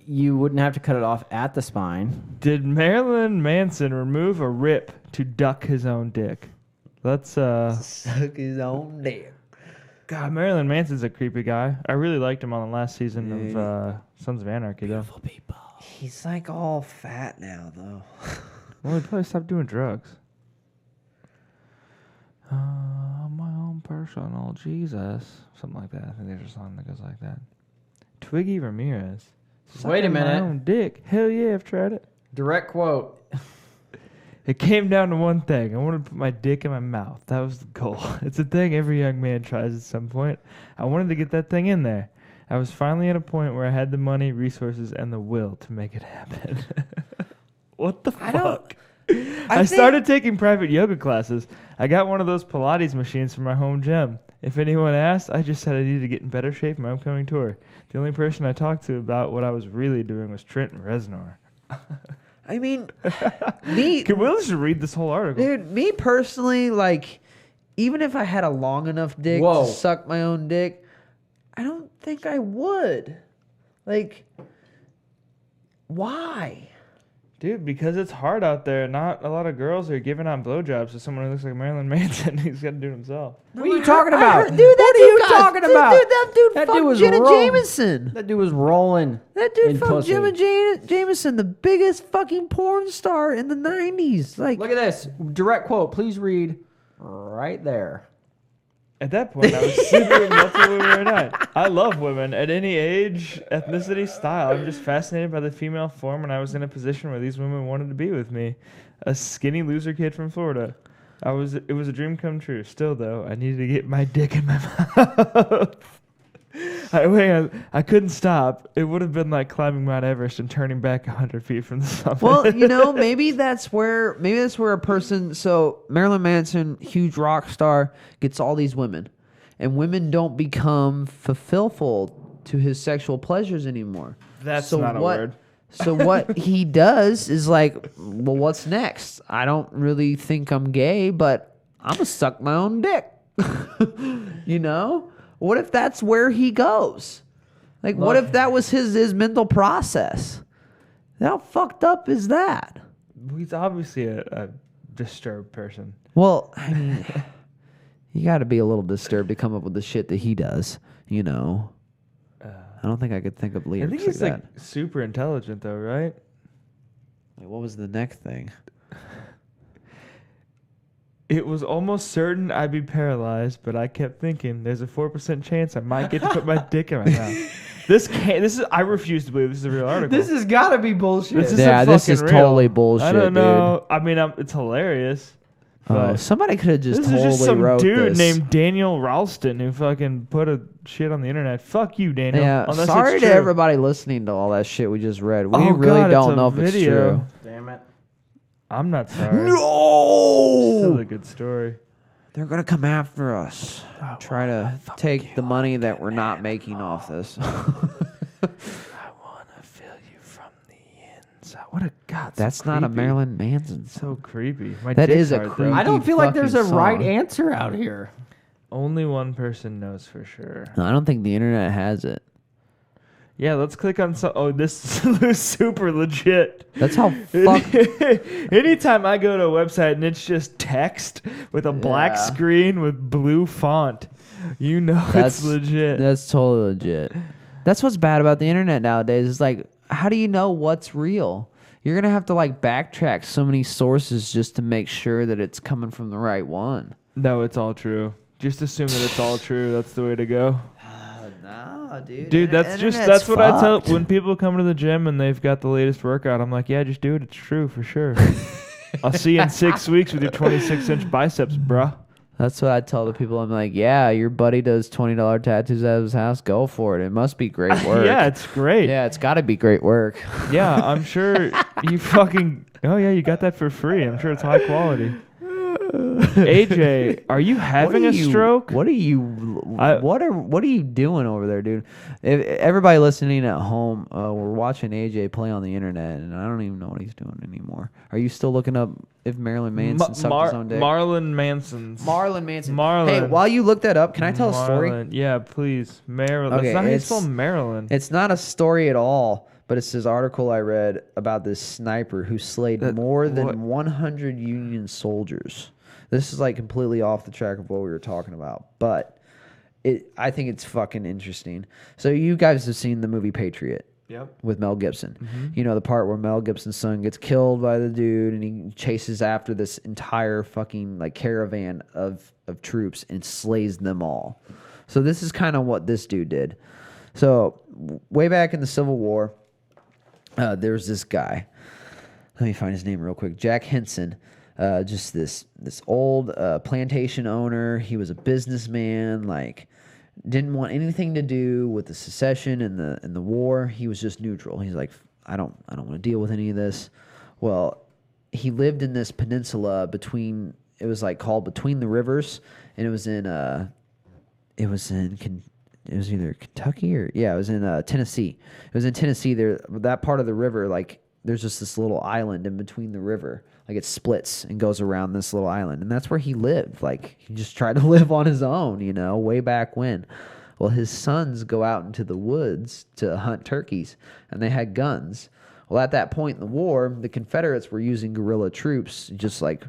you wouldn't have to cut it off at the spine. Did Marilyn Manson remove a rib to duck his own dick? Let's suck his own dick. God, Marilyn Manson's a creepy guy. I really liked him on the last season of Sons of Anarchy, though. people. He's like all fat now, though. Well, he probably stopped doing drugs. My own personal Jesus. Something like that. I think there's a song that goes like that. Twiggy Ramirez. Wait a Sucking my minute. own dick. Hell yeah, I've tried it. Direct quote. It came down to one thing. I wanted to put my dick in my mouth. That was the goal. It's a thing every young man tries at some point. I wanted to get that thing in there. I was finally at a point where I had the money, resources, and the will to make it happen. What the fuck? I started taking private yoga classes. I got one of those Pilates machines from my home gym. If anyone asked, I just said I needed to get in better shape for my upcoming tour. The only person I talked to about what I was really doing was Trent Reznor. I mean, me. Can we just read this whole article? Dude, me personally, like, even if I had a long enough dick to suck my own dick, I don't think I would. Like, why? Dude, because it's hard out there. Not a lot of girls are giving out blowjobs to someone who looks like Marilyn Manson. He's got to do it himself. What are you talking about? Dude, what are you talking about? That dude fucked Jenna Jameson. That dude was rolling. That dude fucked pussy. Jenna Jameson, the biggest fucking porn star in the 90s. Like, Look at this. Direct quote. Please read right there. At that point, I was super in love with women or not. I love women at any age, ethnicity, style. I'm just fascinated by the female form, and I was in a position where these women wanted to be with me. A skinny loser kid from Florida. It was a dream come true. Still, though, I needed to get my dick in my mouth. I couldn't stop. It would have been like climbing Mount Everest and turning back 100 feet from the summit. well, maybe that's where a person. So Marilyn Manson, huge rock star, gets all these women, and women don't become fulfillful to his sexual pleasures anymore. That's not a word. So what he does is like, well, what's next? I don't really think I'm gay, but I'm gonna suck my own dick. You know? What if that's where he goes? Like, what if that was his mental process? How fucked up is that? He's obviously a disturbed person. Well, I mean, you got to be a little disturbed to come up with the shit that he does, you know? I don't think I could think of lyrics I think he's like that. super intelligent, though, right? Like, what was the neck thing? It was almost certain I'd be paralyzed, but I kept thinking there's a 4% chance I might get to put my dick in my mouth. I refuse to believe this is a real article. This has got to be bullshit. This This is real. totally bullshit. I don't know. Dude. I mean, it's hilarious. Oh, But somebody could have just this totally is just some wrote dude this. named Daniel Ralston who fucking put a shit on the internet. Fuck you, Daniel. Yeah, Unless sorry it's to true. everybody listening to all that shit we just read. We Oh, really God, don't it's a know if it's video. true. Damn it. I'm not sorry. No! Still a good story. They're going to come after us. Try to take the money that we're not making off this. I want to feel you from the inside. What a god. That's so not a creepy. Marilyn Manson song. So creepy. My That dick's is a hard, though. creepy- I don't feel like there's a fucking right song. answer out here. Only one person knows for sure. No, I don't think the internet has it. Yeah, let's click on some. Oh, this is super legit. That's how fuck. Anytime I go to a website and it's just text with a black Yeah. screen with blue font, you know That's it's legit. That's totally legit. That's what's bad about the internet nowadays. It's like, how do you know what's real? You're gonna have to like backtrack so many sources just to make sure that it's coming from the right one. No, it's all true. Just assume that it's all true. That's the way to go. No, dude. Dude, that's what I tell when people come to the gym and they've got the latest workout. I'm like, yeah, just do it. It's true for sure. I'll see you in 6 weeks with your 26-inch biceps, bruh. That's what I tell the people. I'm like, yeah, your buddy does $20 tattoos out of his house. Go for it. It must be great work. Yeah, it's great. Yeah, it's got to be great work. Yeah, I'm sure you fucking. Oh yeah, you got that for free. I'm sure it's high quality. AJ, are you having a stroke? What are you? What are you doing over there, dude? If, everybody listening at home, we're watching AJ play on the internet, and I don't even know what he's doing anymore. Are you still looking up if Marilyn Manson sucked his own dick? Marlon Manson's. Marlon Manson. Marlon. Hey, while you look that up, can I tell a story? Marlon. Yeah, please. Marilyn. Okay, That's not how you it's- spell Maryland. It's not a story at all, but it's this article I read about this sniper who slayed more than 100 Union soldiers. This is like completely off the track of what we were talking about, but I think it's fucking interesting. So you guys have seen the movie Patriot. Yep. With Mel Gibson. Mm-hmm. You know, the part where Mel Gibson's son gets killed by the dude and he chases after this entire fucking like caravan of troops and slays them all. So this is kind of what this dude did. So way back in the Civil War, there's this guy. Let me find his name real quick. Jack Henson. Just this old plantation owner. He was a businessman, like didn't want anything to do with the secession and the war. He was just neutral. He's like, I don't want to deal with any of this. Well, he lived in this peninsula between. It was like called Between the Rivers, and it was either Kentucky or it was in Tennessee. It was in Tennessee. There, that part of the river, like there's just this little island in between the river. Like it splits and goes around this little island. And that's where he lived. Like he just tried to live on his own, you know, way back when. Well, his sons go out into the woods to hunt turkeys, and they had guns. Well, at that point in the war, the Confederates were using guerrilla troops, just like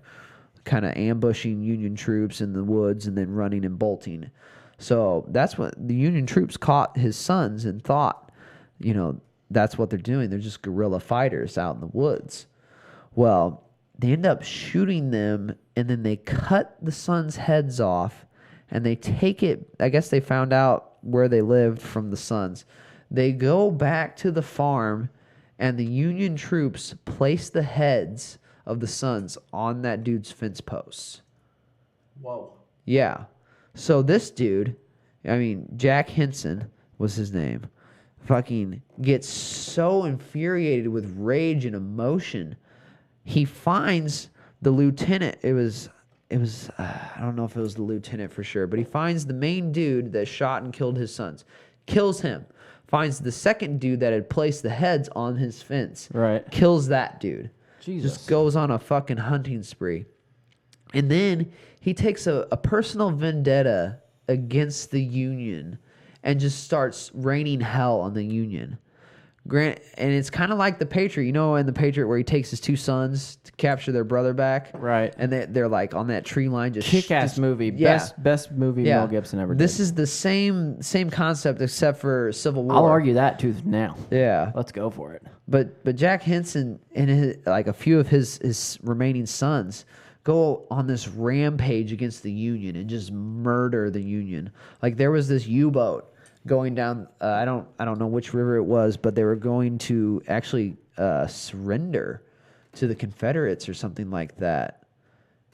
kind of ambushing Union troops in the woods and then running and bolting. So that's what the Union troops caught his sons and thought, you know, that's what they're doing. They're just guerrilla fighters out in the woods. Well, they end up shooting them, and then they cut the sons' heads off, and they take it. I guess they found out where they lived from the sons. They go back to the farm, and the Union troops place the heads of the sons on that dude's fence posts. Whoa. Yeah. So this dude, I mean, Jack Henson was his name, fucking gets so infuriated with rage and emotion. He finds the lieutenant. It was I don't know if it was the lieutenant for sure, but he finds the main dude that shot and killed his sons, kills him, finds the second dude that had placed the heads on his fence, Right. kills that dude. Jesus. Just goes on a fucking hunting spree. And then he takes a personal vendetta against the Union and just starts raining hell on the Union. And it's kind of like the Patriot, you know, in the Patriot where he takes his two sons to capture their brother back, Right. And they're like on that tree line, just Kick-ass movie. Yeah. Best movie Mel Gibson ever did. This is the same concept except for Civil War. I'll argue that tooth and nail. Yeah, Let's go for it. but Jack Henson and a few of his remaining sons go on this rampage against the Union and just murder the Union. Like there was this U-boat going down. I don't know which river it was, but they were going to actually surrender to the Confederates or something like that,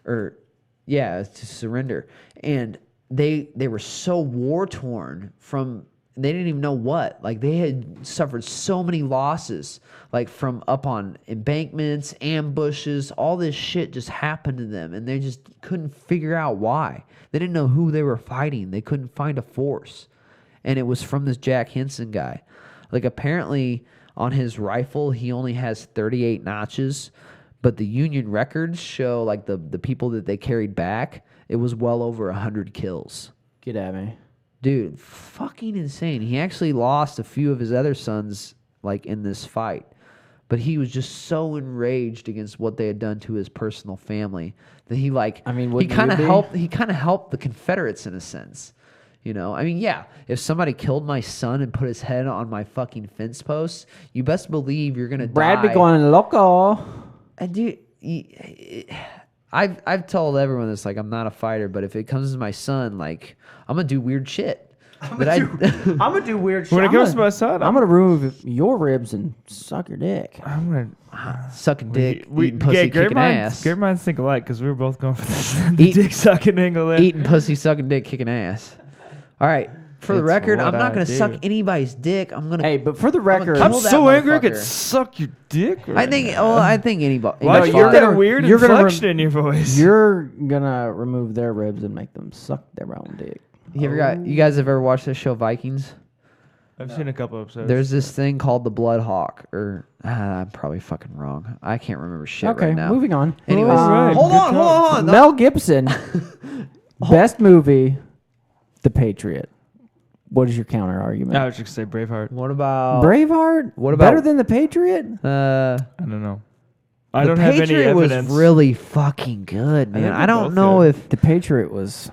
to surrender. And they were so war torn from. They didn't even know what. Like they had suffered so many losses, like from up on embankments, ambushes, all this shit just happened to them, and they just couldn't figure out why. They didn't know who they were fighting. They couldn't find a force. And it was from this Jack Henson guy. Like apparently on his rifle, he only has 38 notches, but the Union records show like the people that they carried back, it was well over 100 kills. Get at me. Dude, fucking insane. He actually lost a few of his other sons like in this fight. But he was just so enraged against what they had done to his personal family that he kind of helped the Confederates in a sense. You know, I mean, yeah, if somebody killed my son and put his head on my fucking fence post, you best believe you're gonna Brad die. be going loco. And dude, I've told everyone this, like I'm not a fighter, but if it comes to my son, like I'm gonna do weird shit. I'm gonna do weird shit. When it comes to my son, I'm gonna remove your ribs and suck your dick. I'm gonna sucking dick, eating pussy, kicking ass. Great minds think alike because we were both going for the dick sucking angle there. Eating pussy, sucking dick, kicking ass. All right. For the It's record, I'm what not I going to do. suck anybody's dick. I'm going to. Hey, but for the record, kill I'm that so angry I could motherfucker. suck your dick. I think. now. Oh, I think anybody. Why No, you you're got gonna- a weird you're gonna inflection in your voice? you're gonna remove their ribs and make them suck their own dick. You guys have ever watched the show Vikings? I've seen a couple episodes. There's this thing called the Blood Hawk, or I'm probably fucking wrong. I can't remember shit Okay, right now. moving on. Anyways, Alright, hold good on. talk. Mel Gibson, best movie, The Patriot. What is your counter argument? I was just gonna say Braveheart. What about Braveheart? What about- better than The Patriot? I don't know. I The don't have any Patriot evidence. was really fucking good, man. think I they're don't both know good. if The Patriot was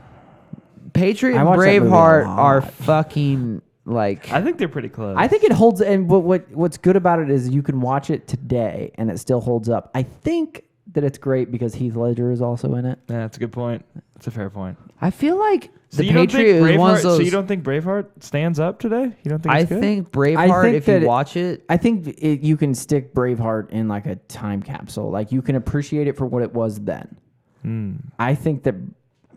Patriot I and watched that movie a Braveheart lot. are fucking like. I think they're pretty close. I think it holds. And what's good about it is you can watch it today and it still holds up. I think that it's great because Heath Ledger is also in it. Yeah, that's a good point. That's a fair point. I feel like So the you don't think Patriot is one of Braveheart? those. So you don't think Braveheart stands up today? You don't think I it's good? think Braveheart. think If you that watch it, I think you can stick Braveheart in like a time capsule. Like you can appreciate it for what it was then. I think that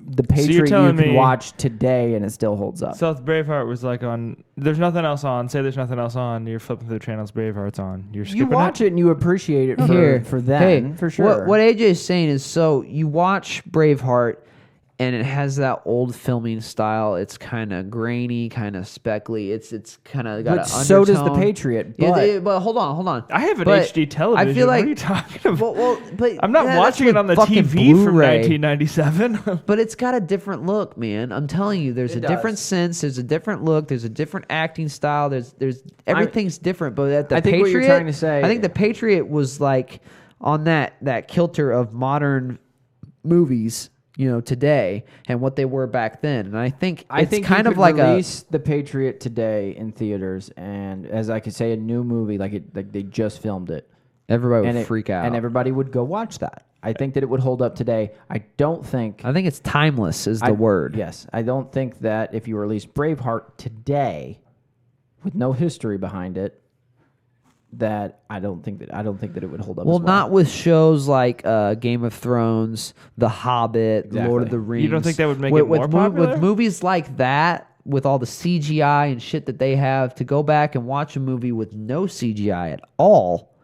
the Patriot you telling can me- watch today and it still holds up. South Braveheart was like on. There's nothing else on. Say there's nothing else on. You're flipping through the channels. Braveheart's on. You're skipping You watch it and you appreciate it for then, hey, for sure. What AJ is saying is, so you watch Braveheart, and it has that old filming style. It's kind of grainy, kind of speckly. It's kind of got but an so does the undertone. Patriot. Yeah, But but hold on. I have an But HD television. I feel like what are you talking about? but I'm not that's watching with it on the fucking TV from Blu-ray. 1997. But it's got a different look, man. I'm telling you, there's It a different does. sense. There's a different look. There's a different acting style. There's everything's different. But at the I think Patriot, what you're trying to say- I think the Patriot was like on that kilter of modern movies, today and what they were back then. And I think I it's think kind you of could like release the Patriot today in theaters, and as I could say, a new movie like they just filmed it, everybody and would freak out. and everybody would go watch that. I think that it would hold up today. I don't think. I think it's timeless is the word. Yes, I don't think that if you release Braveheart today, with no history behind it, that I don't think that it would hold up. Well, as not with shows like Game of Thrones, The Hobbit, Exactly. Lord of the Rings. You don't think that would make it more popular? With movies like that, with all the CGI and shit that they have, to go back and watch a movie with no CGI at all,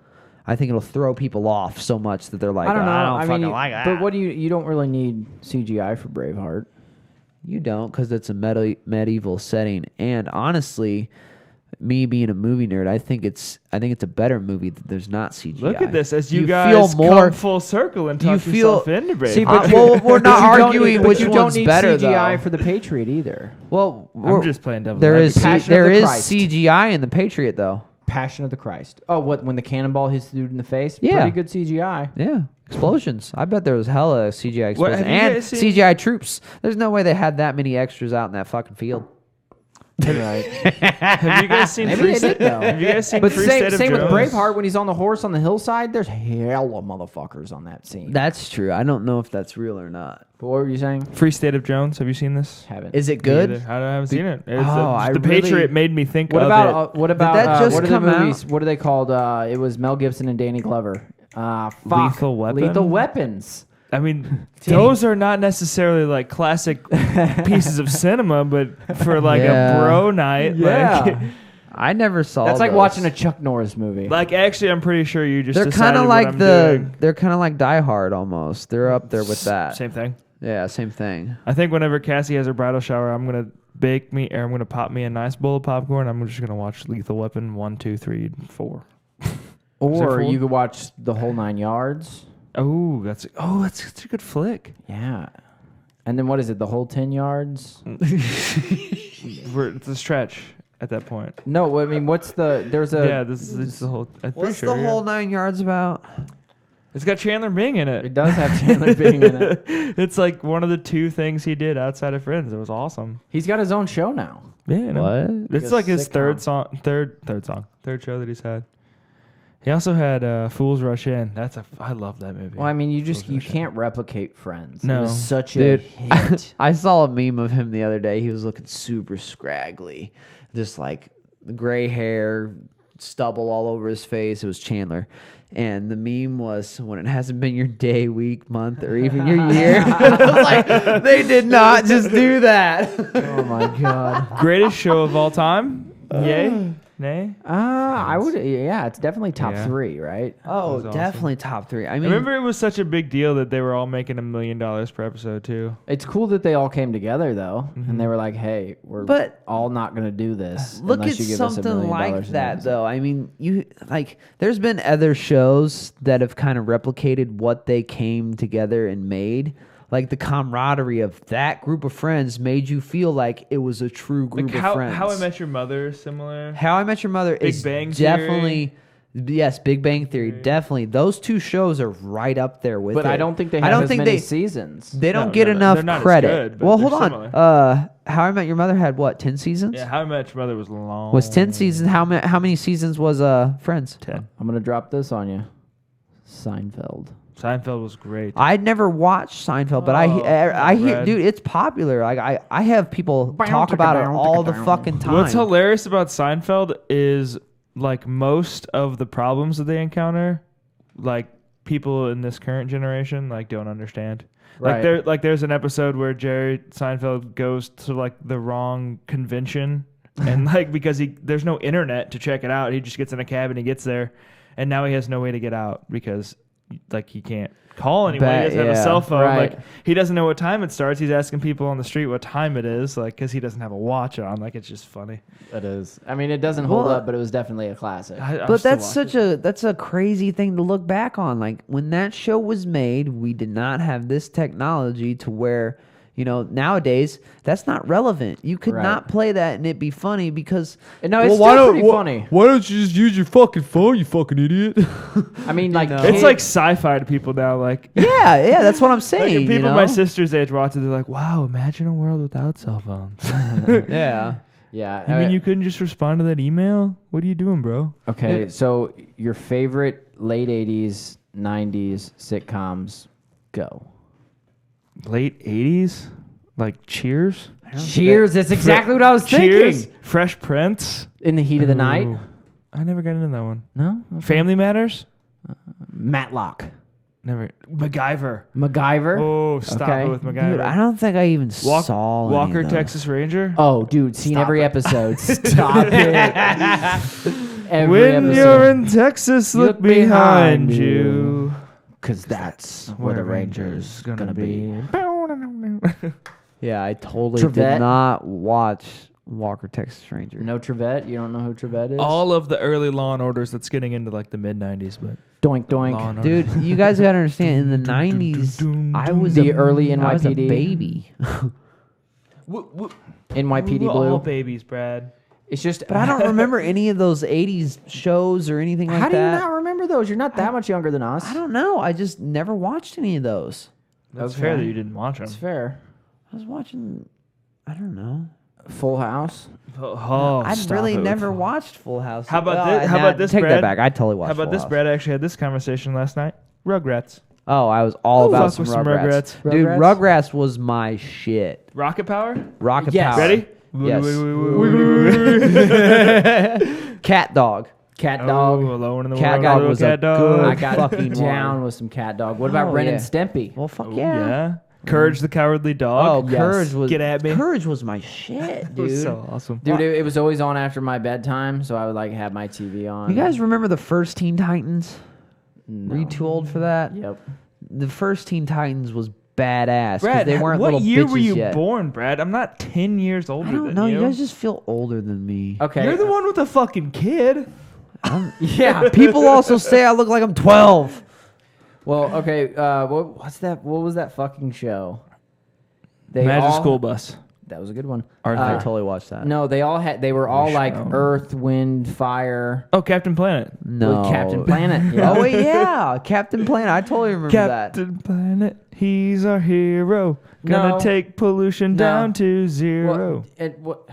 I think it'll throw people off so much that they're like, I don't know. I I don't mean, like that. but what do you don't really need CGI for Braveheart. You don't, because it's a medieval setting. And honestly, me being a movie nerd, I think it's a better movie that there's not CGI. Look at this as you feel guys more come full circle and you talk feel- yourself into Braveheart. See, but well, we're not you don't arguing need- but which you one's don't need better, CGI though. for the Patriot either. Well, I'm just playing devil's there is advocate. Passion of there the is Christ. CGI in the Patriot though. Passion of the Christ. Oh, what when the cannonball hits the dude in the face? Yeah. Pretty good CGI. Yeah, explosions. I bet there was hella CGI What, explosions have you and guys seen- CGI troops. There's no way they had that many extras out in that fucking field. Right. Have you guys seen Maybe Free they State? did, though. Have you guys seen But Free same, State of same with Jones? Braveheart when he's on the horse on the hillside. There's hella motherfuckers on that scene. That's true. I don't know if that's real or not. But what were you saying? Free State of Jones. Have you seen this? Haven't. Is it Me good? either. I haven't seen it. It's, I the really- Patriot made me think What of about it. what about that just what are the come out? movies? What are they called? It was Mel Gibson and Danny Glover. Fuck. Lethal Weapon? Lethal Weapons. I mean, those are not necessarily like classic pieces of cinema, but for like Yeah. a bro night, Yeah. I never saw. That's like those. watching a Chuck Norris movie. like actually, I'm pretty sure you just They're kind of like they're kind of like Die Hard almost. They're up there with that. same thing. Yeah, same thing. I think whenever Cassie has her bridal shower, I'm gonna I'm gonna pop me a nice bowl of popcorn. I'm just gonna watch Lethal Weapon 1, 2, 3, 4. or four? you could watch The Whole 9 Yards. That's such a good flick. Yeah. And then what is it? The Whole 10 Yards? It's a stretch at that point. No, I mean, what's the? There's a. Yeah, this is the whole. I'm pretty What's sure, the yeah. whole 9 yards about? It's got Chandler Bing in it. It does have Chandler Bing in it. It's like one of the two things he did outside of Friends. It was awesome. He's got his own show now. Yeah, you know. What? It's Like like a his sitcom. third show that he's had. He also had Fools Rush In. I love that movie. Well, I mean, you Fools Rush In. can't replicate Friends. No. It was such a Dude, hit. I saw a meme of him the other day. He was looking super scraggly, just like gray hair, stubble all over his face. It was Chandler. And the meme was, when it hasn't been your day, week, month, or even your year. I was like, they did not just do that. Oh my god. Greatest show of all time? Yay? Nay? I would. Yeah, it's definitely top Yeah. 3, right? Oh, That was awesome. definitely top 3. I I mean, remember it was such a big deal that they were all making $1 million per episode too. It's cool that they all came together though, and they were like, "Hey, we're But- all not going to do this look unless at you give us $1 something million like in that, episode." though. I mean, there's been other shows that have kind of replicated what they came together and made. Like the camaraderie of that group of friends made you feel like it was a true group Like of friends. How I Met Your Mother is similar. How I Met Your Mother Big is Bang definitely Yes, Big Bang Theory, definitely. Those two shows are right up there with it. But I don't think they have as many seasons. They don't No, get they're enough not as credit. good, but Well, they're hold on. similar. How I Met Your Mother had what, 10 seasons? Yeah, How I Met Your Mother was long. Was 10 seasons? How many seasons was Friends? 10. I'm gonna drop this on you. Seinfeld. Seinfeld was great. I'd never watched Seinfeld, but I hear, Brad. dude, it's popular. Like I have people talk about it all the fucking time. What's hilarious about Seinfeld is like most of the problems that they encounter, like people in this current generation like don't understand. Right. There's an episode where Jerry Seinfeld goes to like the wrong convention and like because there's no internet to check it out, he just gets in a cab and he gets there, and now he has no way to get out because like he can't call anyone. He doesn't have a cell phone. Right. Like he doesn't know what time it starts. He's asking people on the street what time it is, like because he doesn't have a watch on. Like it's just funny. It is. I mean, it doesn't hold Well, up, but it was definitely a classic. But that's a crazy thing to look back on. Like when that show was made, we did not have this technology to where, nowadays that's not relevant. You could Right. not play that and it'd be funny because No, it's still pretty funny. Why don't you just use your fucking phone, you fucking idiot? I mean, like It's like sci-fi to people now. Like, yeah, that's what I'm like saying. if people you my know? sister's age watch it, they're like, "Wow, imagine a world without cell phones." Yeah. yeah. I mean, you couldn't just respond to that email. What are you doing, bro? Okay, so your favorite late '80s, '90s sitcoms, go. Late '80s, like Cheers. Cheers. That's exactly what I was Cheers, thinking. Fresh Prince. In the Heat of the Night. Ooh. I never got into that one. No. Okay. Family Matters. Matlock. Never. MacGyver. MacGyver. Oh, stop Okay. it with MacGyver. Dude, I don't think I even saw any Walker, of those. Texas Ranger. Oh, dude, seen Stop every it. episode. Stop it. Every When episode. you're in Texas, look behind you. Because that's where the Rangers gonna be. Yeah, I totally Trevette? did not watch Walker, Texas Ranger. No Trevette? You don't know who Trevette is? All of the early Law and Orders that's getting into like the mid '90s, but Doink Law doink. and Order. Dude, you guys gotta understand. In the '90s, I was The early I was a NYPD. baby. NYPD We were all Blue. babies, Brad. It's just. But I don't remember any of those '80s shows or anything like How do you that. not remember those? You're not that much younger than us. I don't know. I just never watched any of those. That's Okay. fair that you didn't watch them. It's fair. I was watching. I don't know. Full House. Oh, I stop really it with never Full- watched Full House. How about Well, this? How nah, about this, Take Brad? that back. I totally watched. How about Full this, House. Brad? I actually had this conversation last night. Rugrats. Oh, I was all about fuck some with Rugrats. some Rugrats. Dude, Rugrats? Rugrats was my shit. Rocket Power. Rocket Yes. Power. Ready? Yes. Cat Dog. Cat Oh, Dog. Alone in the Cat World. Dog Little was a Cat Dog. good I got fucking down one. with some Cat Dog. What about Oh, Ren yeah. and Stimpy? Well, fuck Oh, yeah. Courage the Cowardly Oh, Dog. Yes. Courage was Get at me. Courage was my shit, That was dude. so awesome. Dude, it was always on after my bedtime, so I would like have my TV on. You guys remember the first Teen Titans? No. Were you too old for that? Yep. The first Teen Titans was badass because Brad, they weren't what little year bitches were you yet. born, Brad? I'm not 10 years older I don't than know. you. You guys just feel older than me. Okay. You're the one with the fucking kid. Yeah. People also say I look like I'm 12. Well, okay. What's that? What was that fucking show? They Magic all- School Bus. That was a good one. I totally watched that. No, they all had. They were all like show. Earth, Wind, Fire. Oh, Captain Planet. No. With Captain Planet. Yeah. Oh, wait, yeah. Captain Planet. I totally remember that. Captain Planet, he's our hero. Gonna No. take pollution No. down to zero. What?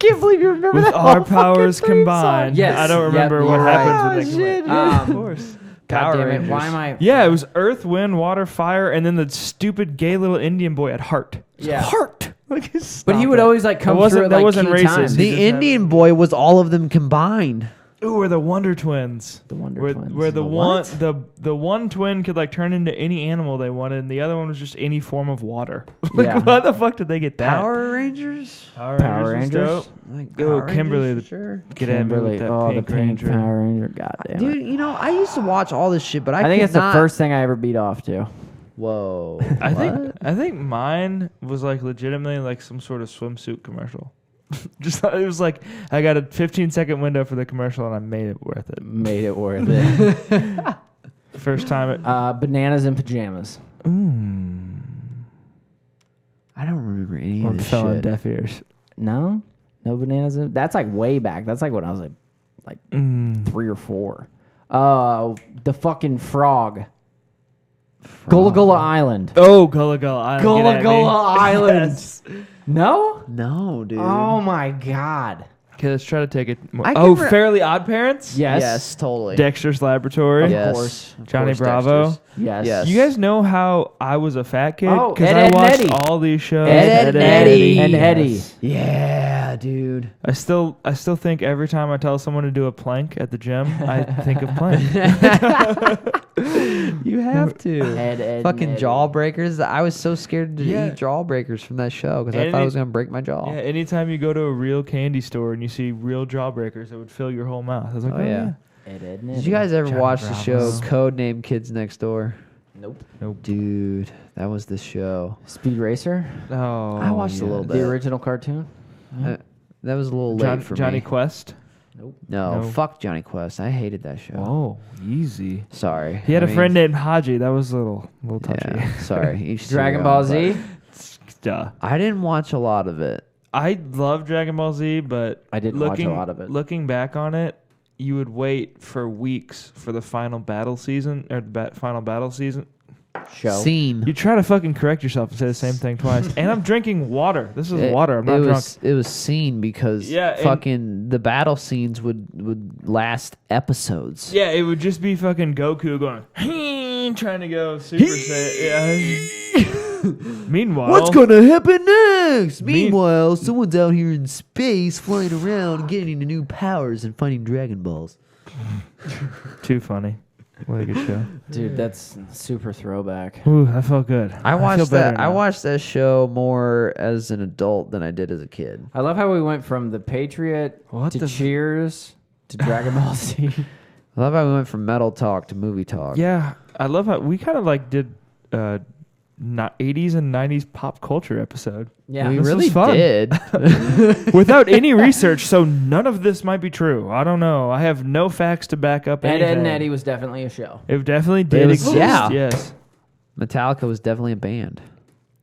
Can't believe you remember With that. our whole powers fucking theme combined. Yes. I don't Yep, remember what you're right. happens when they shit, combine. yeah. Of course. God Power damn it! Rangers. Why am I? Yeah, it was Earth, Wind, Water, Fire, and then the stupid gay little Indian boy had heart. Yeah. Heart. Like, But stop he would it. always like come That wasn't- through at that like wasn't key racist. times. He The just had- Indian boy was all of them combined. Ooh, or the Wonder Twins. The Wonder where, Twins. Where the The one what? the one twin could like turn into any animal they wanted, and the other one was just any form of water. Like, Yeah. how the fuck did they get that? Power Rangers? Power Power Rangers. Rangers? Was dope. Like Ooh, Power Kimberly, Rangers, the- for sure. Get at me Kimberly. with that Oh, pink the pink Ranger. Power Ranger. God damn it. Dude, you know, I used to watch all this shit, but I I think could it's the not- first thing I ever beat off to. Whoa. I What? think mine was like legitimately like some sort of swimsuit commercial. Just it was like I got a 15-second window for the commercial and I made it worth it. Made it worth it. First time it. Bananas in pajamas. I don't remember any of One this fell on shit. deaf ears. No, no bananas in. That's like way back. That's like when I was like 3 3 or 4. The fucking frog. Gullah Gullah Island. Oh, Gullah Gullah Island. Gullah Gullah Island. Yes. No? No, dude. Oh my god. Okay, let's try to take it more. I Oh, can re- Fairly Odd Parents? Yes. Yes, totally. Dexter's Laboratory? yes. course. Of Johnny course, Bravo? Dexter's. Yes. Yes. You guys know how I was a fat kid? Oh, Because Ed, I Ed, and watched Eddie. all these shows. Ed, Ed, and Eddie. And Eddie. Yeah, dude. I still think every time I tell someone to do a plank at the gym, I think of plank. You have to. Ed, Fucking and Eddie. jawbreakers. I was so scared to Yeah. eat jawbreakers from that show because I And thought I it- was going to break my jaw. Yeah, anytime you go to a real candy store and you see real jawbreakers, it would fill your whole mouth. I was like, Oh, yeah. Ed, Ed, and Did Eddie. you guys ever Johnny watch the show Bravo. Codename Kids Next Door? Nope. Dude, that was the show. Speed Racer? Oh, I watched a little The bit. original cartoon? That was a little late for Johnny me. Quest. Nope. No, No. fuck Johnny Quest. I hated that show. Oh, easy. Sorry. He had a a friend named Haji. That was a little touchy. Yeah, sorry. Each to Dragon their Ball own, Z? but Duh. I didn't watch a lot of it. I love Dragon Ball Z, but I didn't watch a lot of it. Looking back on it, you would wait for weeks for the final battle season or the final battle season. Show. Scene. You try to fucking correct yourself and say the same thing twice. And I'm drinking water. This is water. I'm not drunk. It was seen because Yeah, and- fucking the battle scenes would last episodes. Yeah, it would just be fucking Goku going, trying to go Super Saiyan. Yeah. Meanwhile, What's gonna happen next? Me- Meanwhile, someone's out here in space, flying around, getting new powers and finding Dragon Balls. Too funny. What a good show. Dude, that's super throwback. Ooh, that felt good. I feel watched better that. I now. watched that show more as an adult than I did as a kid. I love how we went from The Patriot What to the- Cheers to Dragon Ball Z. I love how we went from metal talk to movie talk. Yeah, I love how we kind of like did 80s and 90s pop culture episode Yeah. we this really was fun. did. without any research, so none of this might be true. I don't know. I have no facts to back up Ed, anything. Ed, and Eddie was definitely a show. It definitely did was- exist. yeah. Yes. Metallica was definitely a band.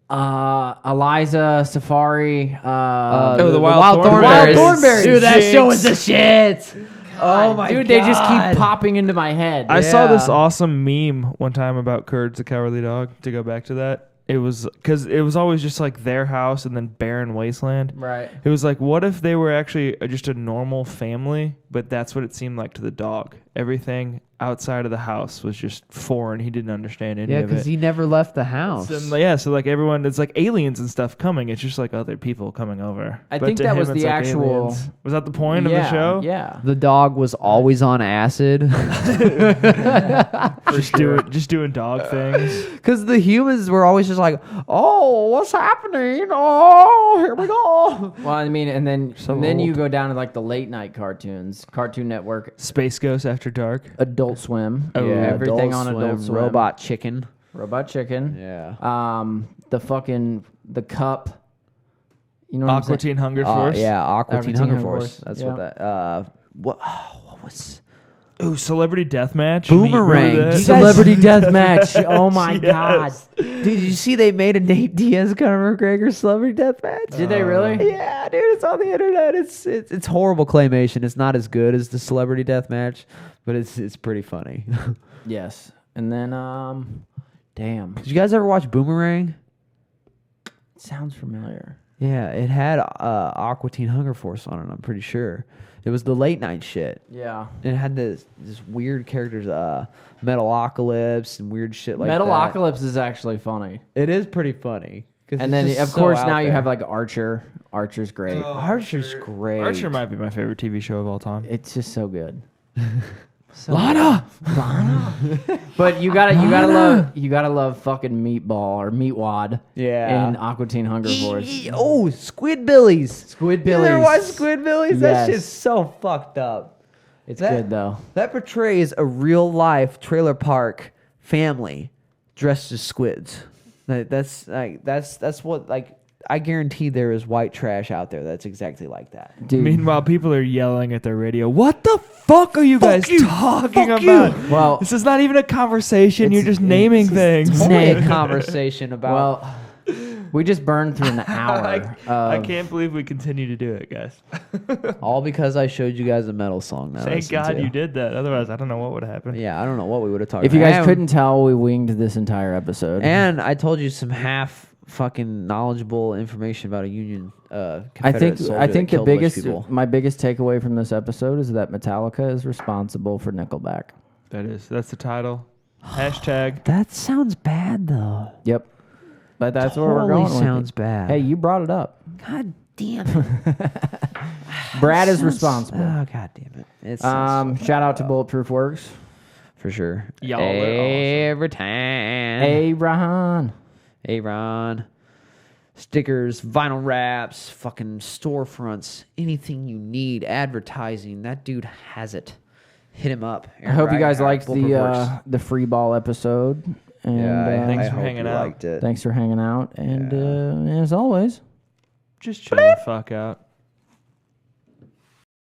Eliza, Safari. the Wild Thornberrys. Thornberrys. Dude, that show was the shit. Oh my Dude, god. they just keep popping into my head. I saw this Yeah. awesome meme one time about Kurds the Cowardly Dog. To go back to that, it was because it was always just like their house and then barren wasteland. Right. It was like, what if they were actually just a normal family, but that's what it seemed like to the dog. Everything outside of the house was just foreign. He didn't understand any Yeah, of it. because he never left the house. So like everyone, it's like aliens and stuff coming. It's just like other people coming over. I But think to that him, was it's the like actual- aliens. Was that the point yeah, of the show? Yeah. The dog was always on acid. Just doing dog things. Because the humans were always just like, oh, what's happening? Oh, here we go. Well, I mean, and then So you old. go down to like the late night cartoons, Cartoon Network, Space Ghost After Dark. Adult Swim, Oh, yeah, everything Adult on Adult Swim, Robot Chicken. Robot Chicken, Yeah. the Cup, you know what I'm Aqua saying? Teen Hunger Force. Yeah, Aqua Teen Hunger Force. Force. That's Yeah. what that. What was? Ooh, Celebrity Deathmatch. Boomerang. Remember that? Celebrity Deathmatch. Oh my god! Did you see they made a Nate Diaz Conor McGregor Celebrity Deathmatch? Did they really? Yeah, dude, it's on the internet. It's horrible claymation. It's not as good as the Celebrity Deathmatch, but it's pretty funny. Yes. And then damn, Did you guys ever watch Boomerang? it sounds familiar. Yeah, it had Aqua Teen Hunger Force on it. I'm pretty sure it was the late night shit. Yeah. It had this weird characters, Metalocalypse and weird shit like that. Metalocalypse is actually funny. It is pretty funny. 'Cause And it's then just of so course out now you there. have like Archer. Archer's great. Archer's great. Archer might be my favorite TV show of all time. It's just so good. Lana. But you gotta love fucking Meatball or Meatwad. Yeah. In Aqua Teen Hunger Force. Oh, Squidbillies. Squidbillies. You ever watch Squidbillies? That Yes. shit's so fucked up. It's That- good though. That portrays a real life trailer park family dressed as squids. That's what I guarantee there is white trash out there that's exactly like that. Dude. Meanwhile, people are yelling at their radio. What the fuck are you guys talking about? Well, This is not even a conversation. You're It's- just naming things. It's only a conversation about well, We just burned through an hour. I of- can't believe we continue to do it, guys. All because I showed you guys a metal song. Now Thank God you did that. Otherwise, I don't know what would happen. Yeah, I don't know what we would have talked If about. you guys And- couldn't tell, we winged this entire episode. And I told you some half fucking knowledgeable information about a Union I Confederate think soldier I that think the killed a bunch of biggest people. my biggest takeaway from this episode is that Metallica is responsible for Nickelback. That's the title. Hashtag. That sounds bad though. Yep. But that's where we're Totally going. sounds with it. bad. Hey, you brought it up. God damn it. Brad is Sounds- responsible. Oh god damn it. It sounds so Shout bad, out to though. Bulletproof Works. For sure. Y'all are awesome. Every time. Hey, Rahan. Hey, Ron. Stickers, vinyl wraps, fucking storefronts, anything you need, advertising. That dude has it. Hit him up. I hope you guys liked liked the free ball episode. And Yeah, Thanks I for hope hanging you out. liked it. thanks for hanging out. And as always, Just chill the fuck out.